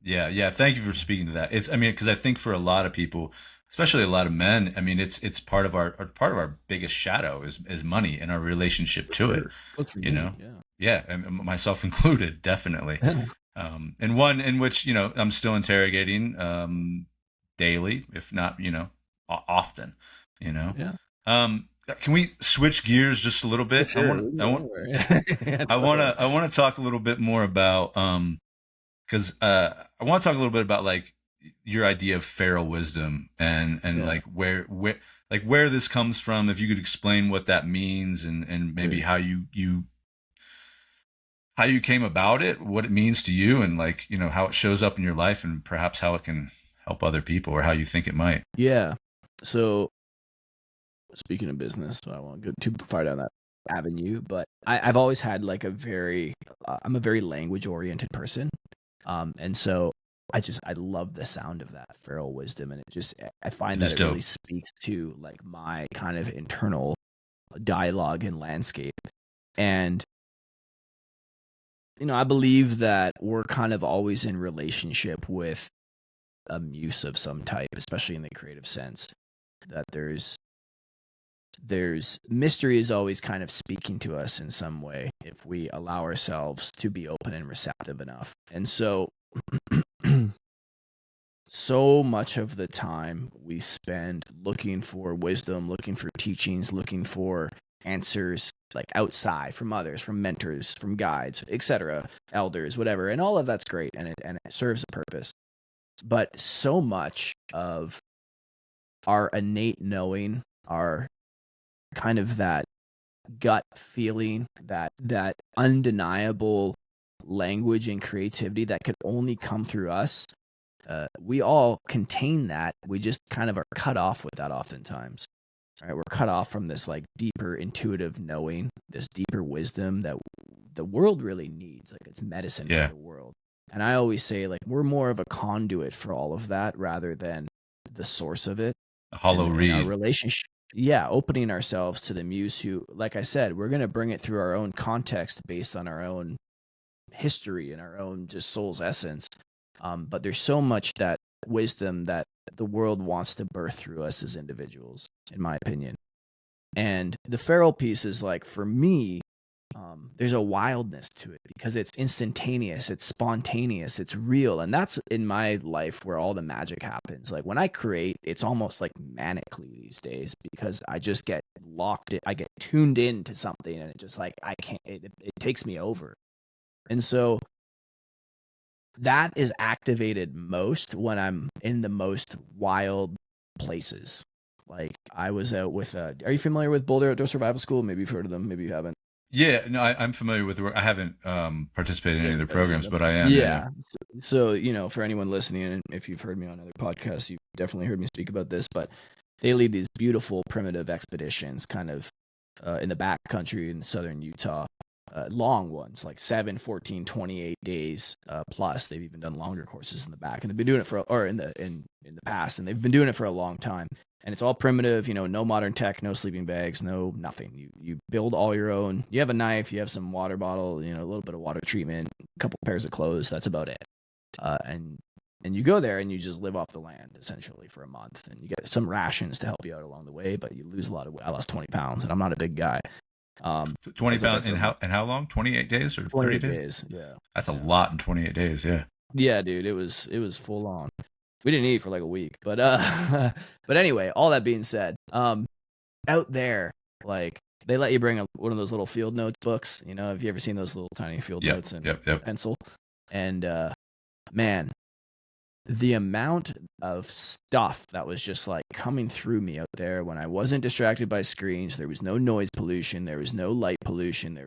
C: Yeah. Thank you for speaking to that. I mean, because I think for a lot of people, especially a lot of men, I mean, it's part of our biggest shadow is money and our relationship to it. You know, yeah, and myself included, definitely. And one in which, you know, I'm still interrogating daily, if not, you know, often. You know, can we switch gears just a little bit?
A: Sure.
C: I want to talk a little bit more about because I want to talk a little bit about like your idea of feral wisdom and like where this comes from. If you could explain what that means and maybe how you came about it, what it means to you, and like, you know, how it shows up in your life and perhaps how it can help other people or how you think it might.
A: Yeah. So speaking of business, so I won't go too far down that avenue, but I've always had like I'm a very language oriented person. And so I love the sound of that feral wisdom. And I find that it really speaks to like my kind of internal dialogue and landscape. And, you know, I believe that we're kind of always in relationship with a muse of some type, especially in the creative sense, that there's mystery is always kind of speaking to us in some way if we allow ourselves to be open and receptive enough. And so so much of the time we spend looking for wisdom, looking for teachings, looking for answers like outside from others, from mentors, from guides, etc., elders, whatever. And all of that's great and it serves a purpose. But so much of our innate knowing, our kind of that gut feeling, that undeniable language and creativity that could only come through us, we all contain that. We just kind of are cut off with that oftentimes. Right? We're cut off from this like deeper intuitive knowing, this deeper wisdom that the world really needs. Like it's medicine for the world. And I always say like we're more of a conduit for all of that rather than the source of it.
C: A hollow reed.
A: Our relationship. Yeah, opening ourselves to the muse who, like I said, we're going to bring it through our own context based on our own history and our own just soul's essence. But there's so much that wisdom that the world wants to birth through us as individuals, in my opinion. And the feral piece is like, for me, there's a wildness to it because it's instantaneous, it's spontaneous, it's real. And that's in my life where all the magic happens. Like when I create, it's almost like manically these days because I just get locked in, I get tuned into something and it just like, it takes me over. And so that is activated most when I'm in the most wild places. Like I was out with, are you familiar with Boulder Outdoor Survival School? Maybe you've heard of them, maybe you haven't.
C: Yeah, no, I'm familiar with the work. I haven't participated in any of the programs, but I am. Yeah,
A: Yeah. So, for anyone listening, and if you've heard me on other podcasts, you've definitely heard me speak about this, but they lead these beautiful primitive expeditions kind of in the back country in southern Utah. Long ones, like 7, 14, 28 days plus. They've even done longer courses in the back, and they've been doing it in the past, and they've been doing it for a long time. And it's all primitive, no modern tech, no sleeping bags, no nothing. You build all your own. You have a knife, you have some water bottle, a little bit of water treatment, a couple pairs of clothes. That's about it. And you go there and you just live off the land essentially for a month, and you get some rations to help you out along the way, but you lose a lot of weight. I lost 20 pounds, and I'm not a big guy.
C: 20 pounds in how long? 28 days or 30
A: days? Yeah,
C: that's a lot in 28 days.
A: Yeah, dude, it was full on. We didn't eat for like a week, but but anyway, all that being said, out there, like, they let you bring one of those little field notes books. Have you ever seen those little tiny field notes and pencil? And man, the amount of stuff that was just like coming through me out there when I wasn't distracted by screens. There was no noise pollution. There was no light pollution.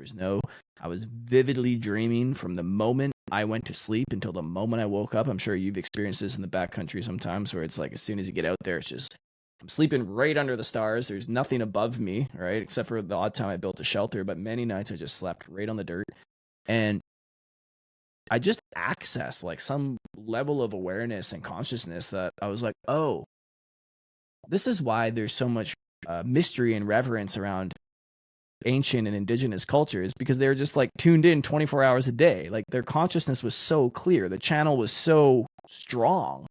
A: I was vividly dreaming from the moment I went to sleep until the moment I woke up. I'm sure you've experienced this in the backcountry sometimes, where it's like as soon as you get out there, it's just, I'm sleeping right under the stars. There's nothing above me, right? Except for the odd time I built a shelter, but many nights I just slept right on the dirt. And I just access like some level of awareness and consciousness that I was like, oh, this is why there's so much mystery and reverence around ancient and indigenous cultures, because they were just like tuned in 24 hours a day. Like, their consciousness was so clear. The channel was so strong.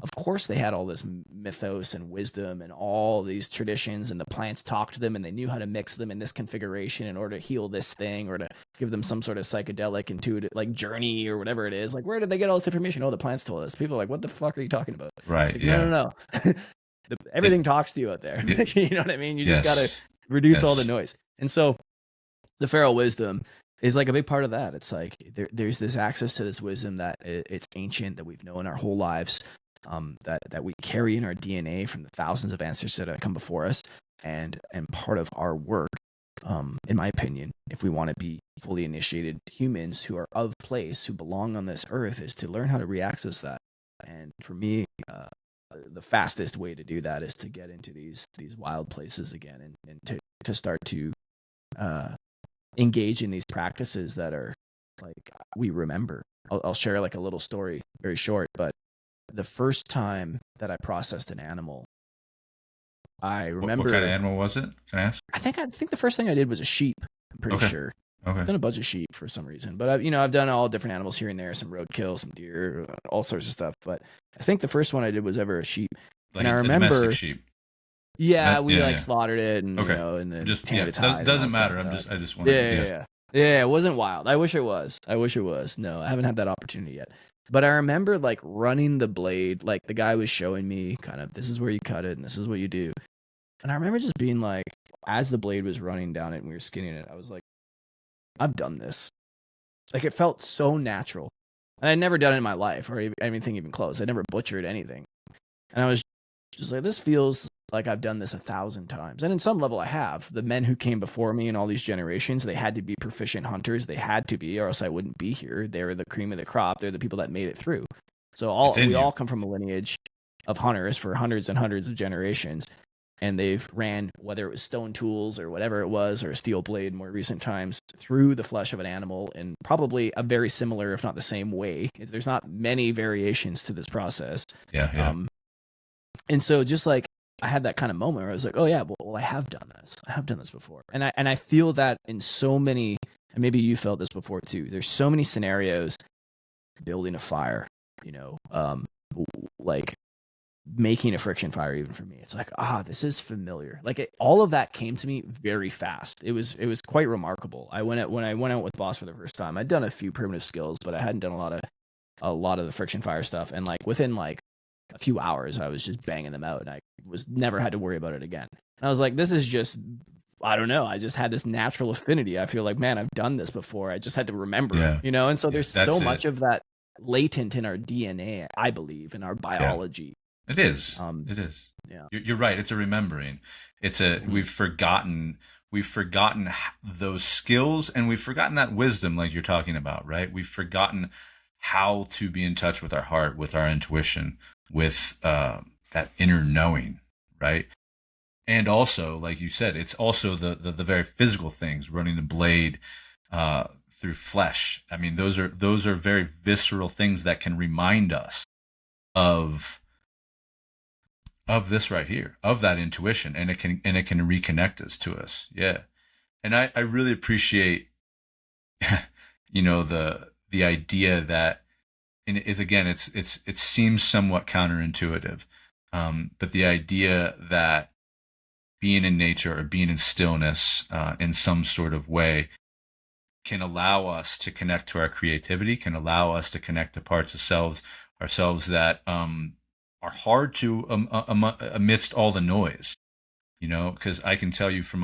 A: Of course, they had all this mythos and wisdom and all these traditions, and the plants talked to them, and they knew how to mix them in this configuration in order to heal this thing or to give them some sort of psychedelic intuitive like journey or whatever it is. Like, where did they get all this information? Oh, the plants told us. People are like, what the fuck are you talking about?
C: Right.
A: Like,
C: yeah.
A: No. Everything talks to you out there. You know what I mean? You just got to reduce all the noise. And so the feral wisdom is like a big part of that. It's like there's this access to this wisdom that it's ancient, that we've known our whole lives. That we carry in our DNA from the thousands of ancestors that have come before us, and part of our work, in my opinion, if we want to be fully initiated humans who are of place, who belong on this earth, is to learn how to reaccess that. And for me, the fastest way to do that is to get into these wild places again, and to start to engage in these practices that are like we remember. I'll share like a little story, very short, but the first time that I processed an animal, I remember.
C: What kind of animal was it? Can I ask?
A: I think the first thing I did was a sheep. I'm pretty sure. Okay. I've done a bunch of sheep for some reason, but I've done all different animals here and there, some roadkill, some deer, all sorts of stuff. But I think the first one I did was ever a sheep,
C: like, and
A: I remember
C: domestic sheep.
A: Yeah, we slaughtered it, and and then
C: just
A: doesn't
C: matter. I just want.
A: Yeah. It wasn't wild. I wish it was. No, I haven't had that opportunity yet. But I remember like running the blade, like the guy was showing me kind of, this is where you cut it and this is what you do. And I remember just being like, as the blade was running down it and we were skinning it, I was like, I've done this. Like, it felt so natural. And I'd never done it in my life or anything even close. I never butchered anything. And I was just like, this feels like I've done this 1,000 times. And in some level I have. The men who came before me in all these generations, they had to be proficient hunters. They had to be, or else I wouldn't be here. They're the cream of the crop. They're the people that made it through. So we all come from a lineage of hunters for hundreds and hundreds of generations. And they've ran, whether it was stone tools or whatever it was, or a steel blade in more recent times, through the flesh of an animal in probably a very similar, if not the same way. There's not many variations to this process.
C: Yeah.
A: And so just like, I had that kind of moment where I was like, oh yeah, well, I have done this. I have done this before. And I feel that in so many, and maybe you felt this before too. There's so many scenarios, building a fire, like making a friction fire, even for me. It's like, this is familiar. Like all of that came to me very fast. It was quite remarkable. When I went out with Boss for the first time, I'd done a few primitive skills, but I hadn't done a lot of the friction fire stuff. And like within like a few hours, I was just banging them out, and I never had to worry about it again. And I was like, this is just, I don't know. I just had this natural affinity. I feel like, man, I've done this before. I just had to remember, And so there's so much of that latent in our DNA, I believe, in our biology.
C: It is. It is.
A: Yeah.
C: You're right. It's a remembering. We've forgotten we've forgotten those skills, and we've forgotten that wisdom, like you're talking about, right? We've forgotten how to be in touch with our heart, with our intuition, with that inner knowing, right? And also, like you said, it's also the very physical things, running the blade through flesh. I mean, those are very visceral things that can remind us of this right here, of that intuition, and it can reconnect us to us. Yeah. And I really appreciate the idea that, and it's, again, it seems somewhat counterintuitive, but the idea that being in nature or being in stillness in some sort of way can allow us to connect to our creativity, can allow us to connect to parts of ourselves that are hard to amidst all the noise, because I can tell you from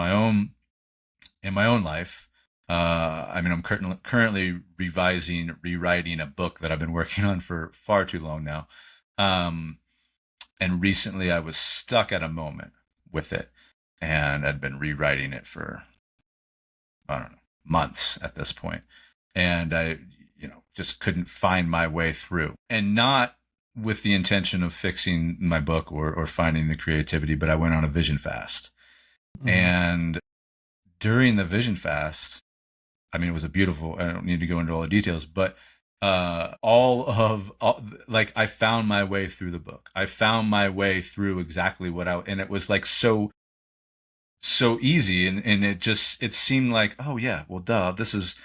C: in my own life, I mean, I'm currently rewriting a book that I've been working on for far too long now. And recently I was stuck at a moment with it, and I'd been rewriting it for, I don't know, months at this point. And I, just couldn't find my way through, and not with the intention of fixing my book or finding the creativity, but I went on a vision fast. Mm-hmm. And during the vision fast, I mean, it was a beautiful, I don't need to go into all the details, but I found my way through the book. I found my way through exactly and it was like so easy. And it seemed like, oh yeah, well, duh, this is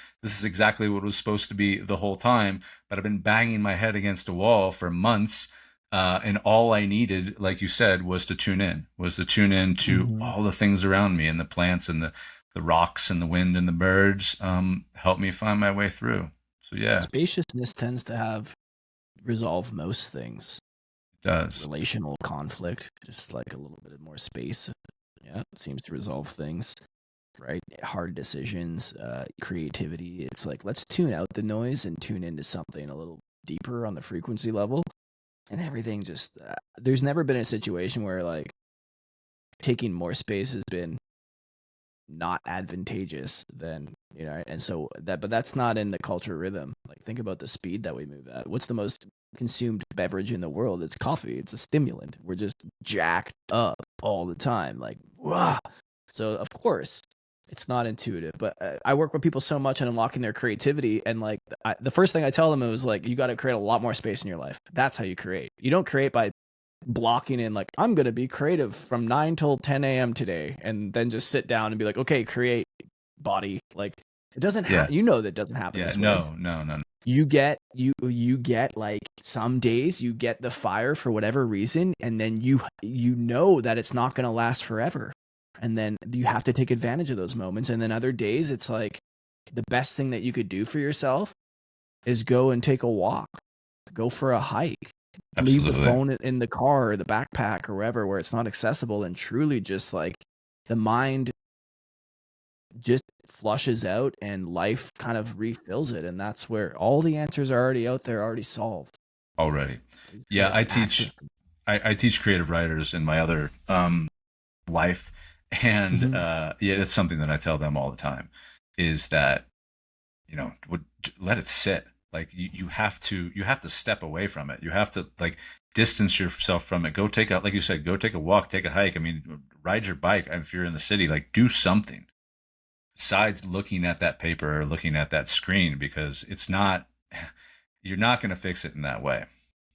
C: exactly what it was supposed to be the whole time. But I've been banging my head against a wall for months. And all I needed, like you said, was to tune in to mm-hmm. all the things around me, and the plants and the rocks and the wind and the birds help me find my way through. So yeah.
A: Spaciousness tends to resolve most things.
C: It does.
A: Relational conflict, just like a little bit more space. Yeah, it seems to resolve things, right? Hard decisions, creativity. It's like, let's tune out the noise and tune into something a little deeper on the frequency level. And everything just, there's never been a situation where like taking more space has been not advantageous than, and so but that's not in the culture rhythm. Like, think about the speed that we move at. What's the most consumed beverage in the world? It's coffee. It's a stimulant. We're just jacked up all the time, like, wah. So of course it's not intuitive, but I work with people so much on unlocking their creativity, and like the first thing I tell them is like, you got to create a lot more space in your life. That's how you create. You don't create by blocking in like, I'm going to be creative from 9 till 10 a.m. today, and then just sit down and be like, okay, create, body. Like, it doesn't happen. That doesn't happen this way.
C: No.
A: You get like, some days you get the fire for whatever reason, and then you know that it's not going to last forever. And then you have to take advantage of those moments. And then other days it's like, the best thing that you could do for yourself is go and take a walk, go for a hike. Absolutely. Leave the phone in the car or the backpack or wherever where it's not accessible, and truly just like, the mind just flushes out and life kind of refills it. And that's where all the answers are already out there, already solved.
C: Already. Yeah, I teach creative writers in my other life. And mm-hmm. That's something that I tell them all the time, is that, let it sit. Like, you have to step away from it. You have to like distance yourself from it. Go take like you said, go take a walk, take a hike. I mean, ride your bike if you're in the city. Like, do something besides looking at that paper or looking at that screen, because you're not going to fix it in that way,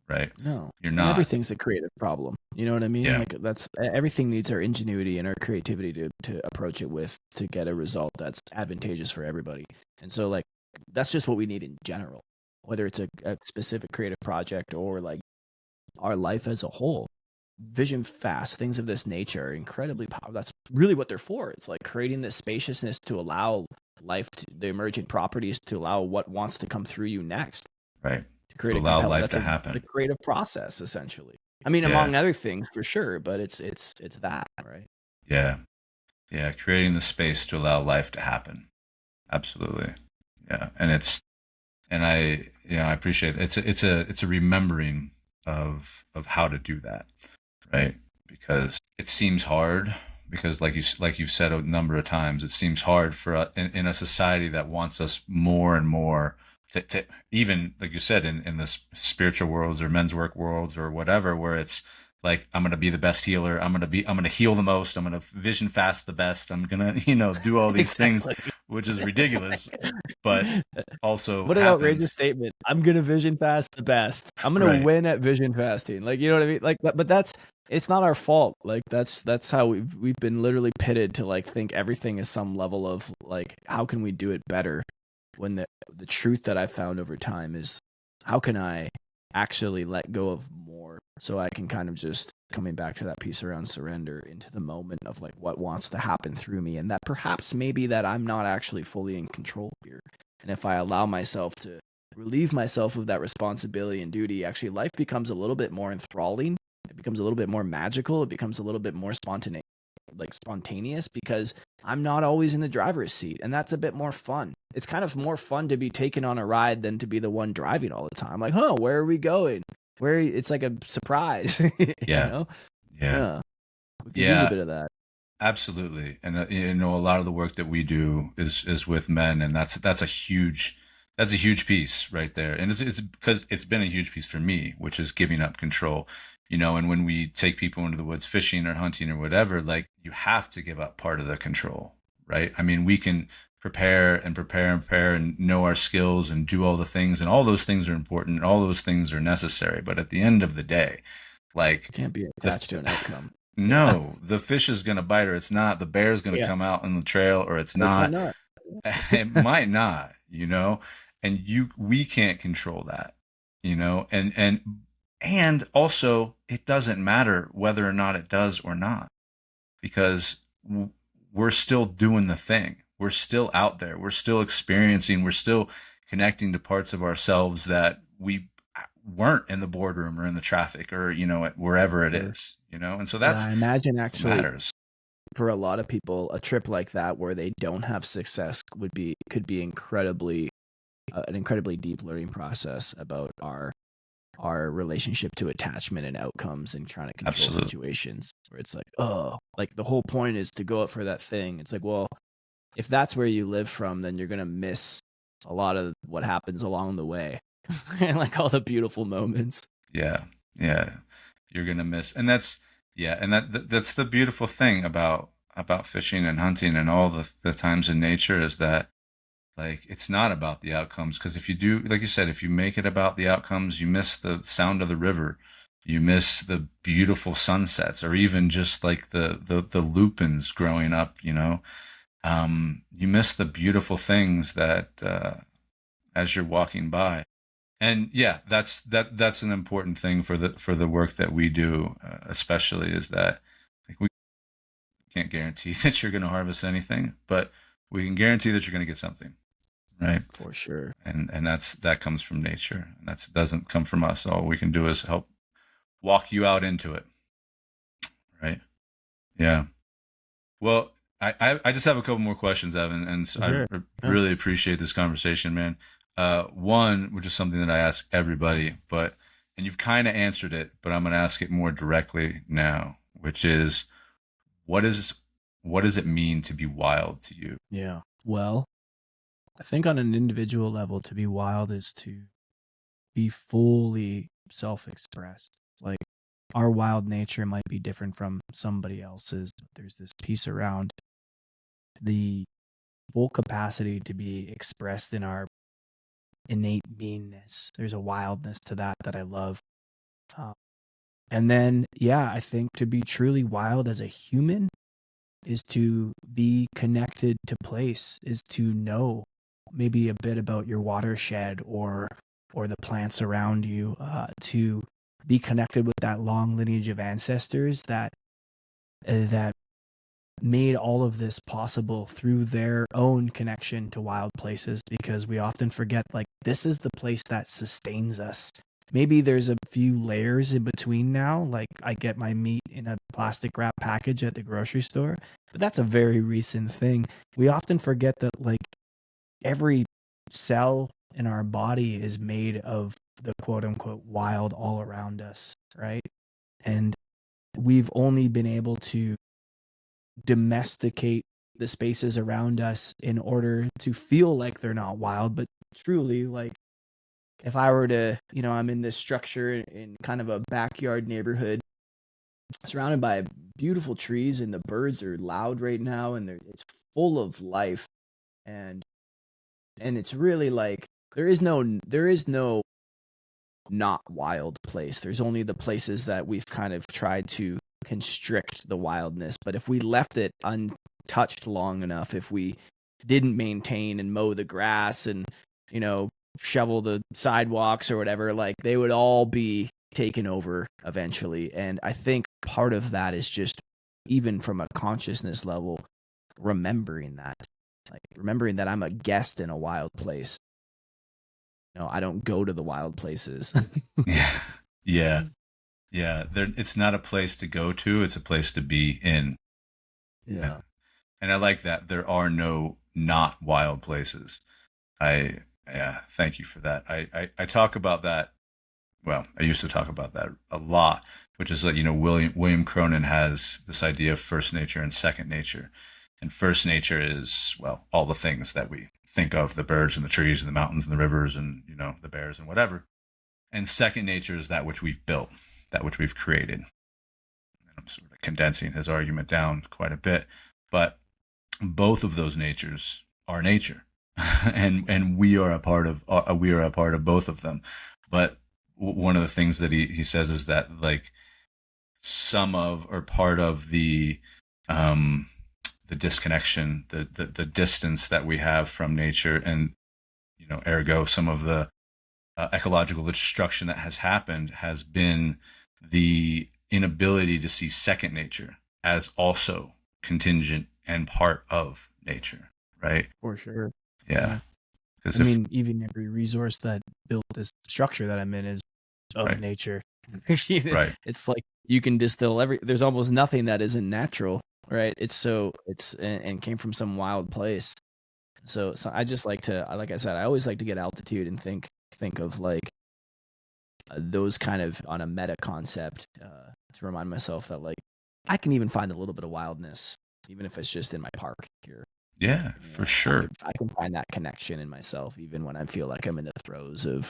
C: right?
A: No,
C: you're not.
A: And everything's a creative problem. You know what I mean?
C: Yeah.
A: Like, everything needs our ingenuity and our creativity to approach it with, to get a result that's advantageous for everybody. And so like, that's just what we need in general, whether it's a specific creative project or like our life as a whole. Vision fast, things of this nature are incredibly powerful. That's really what they're for. It's like creating this spaciousness to allow life, the emergent properties, to allow what wants to come through you next.
C: Right.
A: To create
C: allow life to happen.
A: It's a creative process, essentially. I mean, among other things, for sure, but it's that, right?
C: Yeah. Yeah. Creating the space to allow life to happen. Absolutely. Yeah. And I appreciate it. It's a remembering of how to do that, right? Because it seems hard, because like you've said a number of times, it seems hard for in a society that wants us more and more to even, like you said, in the spiritual worlds or men's work worlds or whatever, where it's like, I'm going to be the best healer. I'm going to heal the most. I'm going to vision fast the best. I'm going to, do all these things,
A: Exactly.
C: which is
A: It's
C: ridiculous,
A: like,
C: but also
A: what an outrageous
C: happens.
A: statement. I'm gonna vision fast the best. I'm gonna
C: Right.
A: win at vision fasting. Like, you know what I mean? Like, but that's, it's not our fault. Like, that's how we've been literally pitted to like think everything is some level of like, how can we do it better? When the truth that I found over time is, how can I actually let go of more, so I can kind of just, coming back to that piece around surrender into the moment of like what wants to happen through me, and that perhaps maybe that I'm not actually fully in control here. And if I allow myself to relieve myself of that responsibility and duty, actually life becomes a little bit more enthralling. It becomes a little bit more magical. It becomes a little bit more spontaneous, because I'm not always in the driver's seat, and that's a bit more fun. It's kind of more fun to be taken on a ride than to be the one driving all the time. Like, where are we going? Where, it's like a surprise,
C: Yeah.
A: know?
C: Yeah.
A: We could use a
C: Yeah.
A: bit of that.
C: Absolutely. And a lot of the work that we do is with men, and that's a huge piece right there. And it's because it's been a huge piece for me, which is giving up control. And when we take people into the woods fishing or hunting or whatever, like, you have to give up part of the control, right? I mean, we can prepare and prepare and prepare and know our skills and do all the things, and all those things are important, and all those things are necessary. But at the end of the day, like,
A: Can't be attached to an outcome.
C: no, the fish is going to bite, or it's not. The bear is going to
A: Yeah.
C: come out in the trail, or it's
A: Or it might
C: not.
A: not.
C: It might not, and we can't control that, and also, it doesn't matter whether or not it does or not, because we're still doing the thing. We're still out there. We're still experiencing. We're still connecting to parts of ourselves that we weren't in the boardroom or in the traffic or, wherever it
A: Sure.
C: is, and so
A: Yeah,
C: that's
A: I imagine
C: what
A: actually
C: matters.
A: for a lot of people, a trip like that where they don't have success could be incredibly an incredibly deep learning process about our relationship to attachment and outcomes, and trying to control
C: Absolutely.
A: situations where it's like, like the whole point is to go out for that thing. It's like, well, if that's where you live from, then you're gonna miss a lot of what happens along the way, and like all the beautiful moments.
C: Yeah. Yeah. You're going to miss. And that's the beautiful thing about fishing and hunting and all the times in nature, is that, like, it's not about the outcomes. Because if you do, like you said, if you make it about the outcomes, you miss the sound of the river, you miss the beautiful sunsets, or even just like the lupins growing up, you miss the beautiful things that, as you're walking by. And yeah, that's an important thing for the work that we do, especially, is that, like, we can't guarantee that you're going to harvest anything, but we can guarantee that you're going to get something, right?
A: For sure.
C: And that comes from nature, and that doesn't come from us. All we can do is help walk you out into it, right? Yeah. Well, I just have a couple more questions, Evan, and so
A: Sure.
C: I really appreciate this conversation, man. One, which is something that I ask everybody, and you've kind of answered it, but I'm going to ask it more directly now, which is, what does it mean to be wild to you?
A: Yeah. Well, I think on an individual level, to be wild is to be fully self-expressed. Like, our wild nature might be different from somebody else's, but there's this piece around the full capacity to be expressed in our innate beingness. There's a wildness to that I love. And then, yeah, I think to be truly wild as a human is to be connected to place, is to know maybe a bit about your watershed or the plants around you, to be connected with that long lineage of ancestors that made all of this possible through their own connection to wild places, because we often forget, like, this is the place that sustains us. Maybe there's a few layers in between now, like I get my meat in a plastic wrap package at the grocery store, but that's a very recent thing. We often forget that, like, every cell in our body is made of the quote unquote wild all around us, right? And we've only been able to domesticate the spaces around us in order to feel like they're not wild, but truly, like, if I were to, I'm in this structure in kind of a backyard neighborhood surrounded by beautiful trees, and the birds are loud right now, and it's full of life, and it's really like there is no not wild place. There's only the places that we've kind of tried to constrict the wildness. But if we left it untouched long enough, if we didn't maintain and mow the grass and, shovel the sidewalks or whatever, like, they would all be taken over eventually. And I think part of that is just, even from a consciousness level, remembering that I'm a guest in a wild place. I don't go to the wild places.
C: Yeah. It's not a place to go to; it's a place to be in.
A: Yeah.
C: And I like that there are no not wild places. Thank you for that. I talk about that. Well, I used to talk about that a lot, which is that, William Cronin has this idea of first nature and second nature. And first nature is, well, all the things that we think of, the birds and the trees and the mountains and the rivers and, the bears and whatever. And second nature is that which we've built, that which we've created. And I'm sort of condensing his argument down quite a bit, but both of those natures are nature. and we are a part of both of them. But one of the things that he says is that, like, some of, or part of the disconnection, the distance that we have from nature, and ergo some of the ecological destruction that has happened, has been the inability to see second nature as also contingent and part of nature, right?
A: For sure.
C: Yeah.
A: I mean, even every resource that built this structure that I'm in is of
C: Right.
A: nature.
C: Right.
A: It's like you can distill there's almost nothing that isn't natural, right? And came from some wild place. So I just like I said, I always like to get altitude and think of, like, those kind of on a meta concept, to remind myself that, like, I can even find a little bit of wildness, even if it's just in my park here.
C: Yeah, for sure.
A: I can find that connection in myself, even when I feel like I'm in the throes of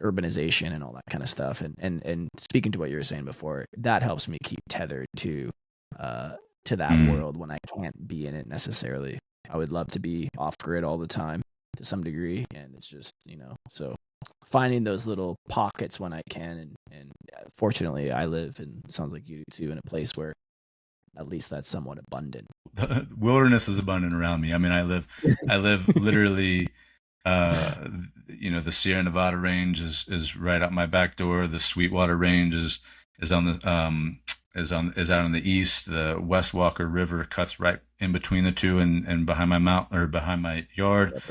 A: urbanization and all that kind of stuff. And speaking to what you were saying before, that helps me keep tethered to that world when I can't be in it necessarily. I would love to be off grid all the time to some degree, and it's just, so finding those little pockets when I can, and fortunately I live, and it sounds like you do too, in a place where at least that's somewhat abundant.
C: The wilderness is abundant around me. I mean, I live literally, the Sierra Nevada range is right out my back door. The Sweetwater range is on the is out in the east. The West Walker River cuts right in between the two, and behind behind my yard.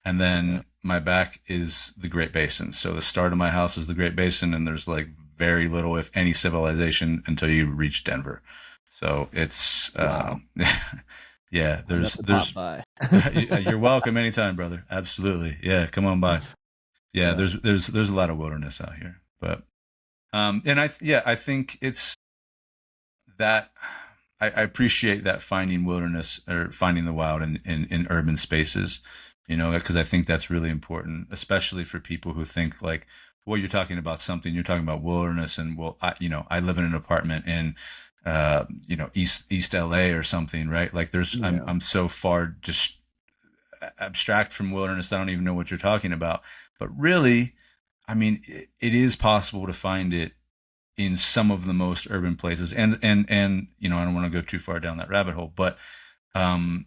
C: And then my back is the Great Basin. So the start of my house is the Great Basin, and there's, like, very little, if any, civilization until you reach Denver. So it's, yeah, there's, you're welcome anytime, brother. Absolutely. Yeah. Come on by. Yeah. There's a lot of wilderness out here, but, and I think it's that I appreciate that, finding wilderness, or finding the wild in urban spaces, because I think that's really important, especially for people who think, like, well, you're talking about wilderness, and, well, I live in an apartment in, East LA or something, right? Like, I'm so far just abstract from wilderness, I don't even know what you're talking about. But really, I mean, it is possible to find it in some of the most urban places, and I don't want to go too far down that rabbit hole, but in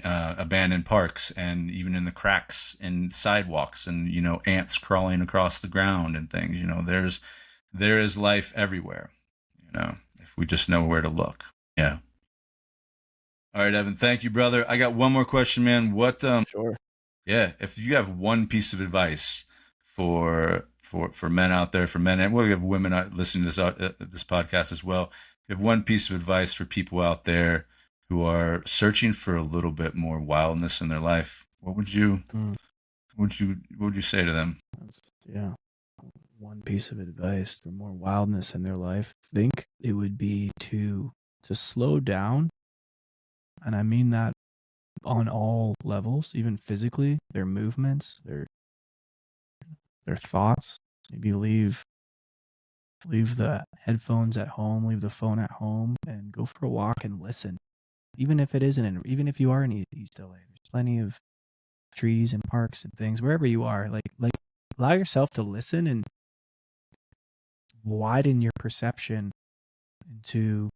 C: abandoned parks, and even in the cracks in sidewalks, and ants crawling across the ground and things. There is life everywhere, if we just know where to look. Yeah. All right, Evan. Thank you, brother. I got one more question, man. What?
A: Sure.
C: Yeah. If you have one piece of advice for men out there, for men, and we have women listening to this podcast as well. If you have one piece of advice for people out there who are searching for a little bit more wildness in their life, what would you say to them?
A: Yeah. one piece of advice for more wildness in their life, I think it would be to slow down, and I mean that on all levels, even physically, their movements, their thoughts. Maybe leave the headphones at home, leave the phone at home, and go for a walk and listen. Even if it isn't, even if you are in East LA, there's plenty of trees and parks and things wherever you are. Like allow yourself to listen and widen your perception into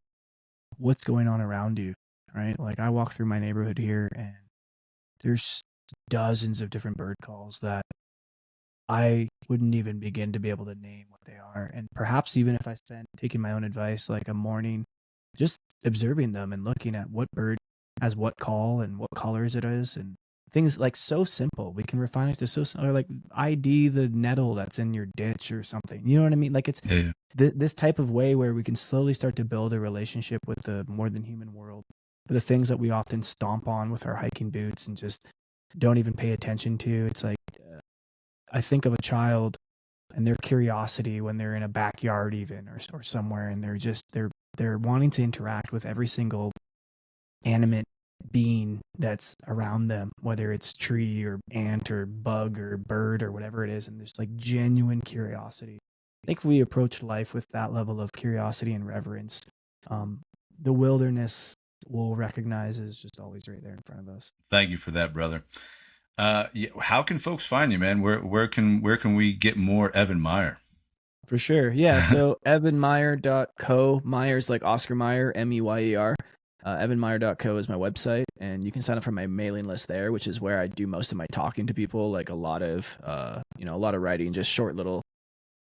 A: what's going on around you. Right? Like I walk through my neighborhood here, and there's dozens of different bird calls that I wouldn't even begin to be able to name what they are. And perhaps even if I spent taking my own advice, like a morning, just observing them and looking at what bird has what call and what colors it is, and things like so simple. We can refine it to so simple, or like ID the nettle that's in your ditch or something. You know what I mean? Like it's
C: Yeah.
A: this type of way where we can slowly start to build a relationship with the more than human world, the things that we often stomp on with our hiking boots and just don't even pay attention to. It's like, I think of a child and their curiosity when they're in a backyard even or somewhere, and they're wanting to interact with every single animate being that's around them, whether it's tree or ant or bug or bird or whatever it is, and there's like genuine curiosity. I think if we approach life with that level of curiosity and reverence, the wilderness will recognize is just always right there in front of us.
C: Thank you for that, brother. Yeah, how can folks find you, man? Where can we get more Evan Meyer?
A: For sure. Yeah. So evanmeyer.co. Meyer's like Oscar Mayer, Meyer. Evanmeyer.co is my website, and you can sign up for my mailing list there, which is where I do most of my talking to people, like a lot of writing, just short little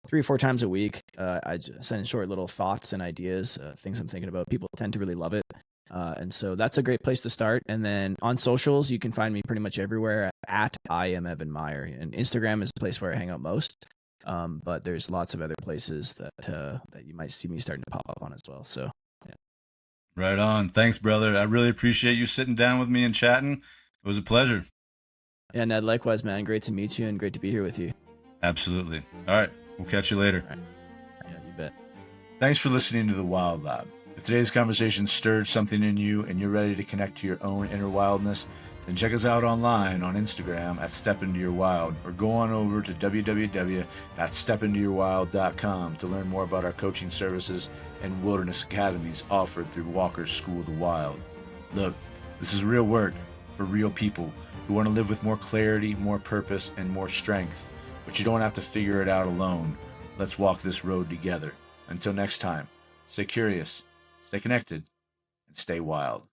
A: 3 or 4 times a week. I just send short little thoughts and ideas, things I'm thinking about. People tend to really love it. And so that's a great place to start. And then on socials, you can find me pretty much everywhere at I am Evan Meyer. And Instagram is the place where I hang out most. But there's lots of other places that you might see me starting to pop up on as well. So, yeah.
C: Right on. Thanks, brother. I really appreciate you sitting down with me and chatting. It was a pleasure.
A: Yeah, Ned, likewise, man. Great to meet you and great to be here with you.
C: Absolutely. All right. We'll catch you later.
A: All right. Yeah, you bet.
B: Thanks for listening to The Wild Lab. If today's conversation stirred something in you and you're ready to connect to your own inner wildness, then check us out online on Instagram at Step Into Your Wild, or go on over to www.stepintoyourwild.com to learn more about our coaching services and wilderness academies offered through Walker's School of the Wild. Look, this is real work for real people who want to live with more clarity, more purpose, and more strength, but you don't have to figure it out alone. Let's walk this road together. Until next time, stay curious, stay connected, and stay wild.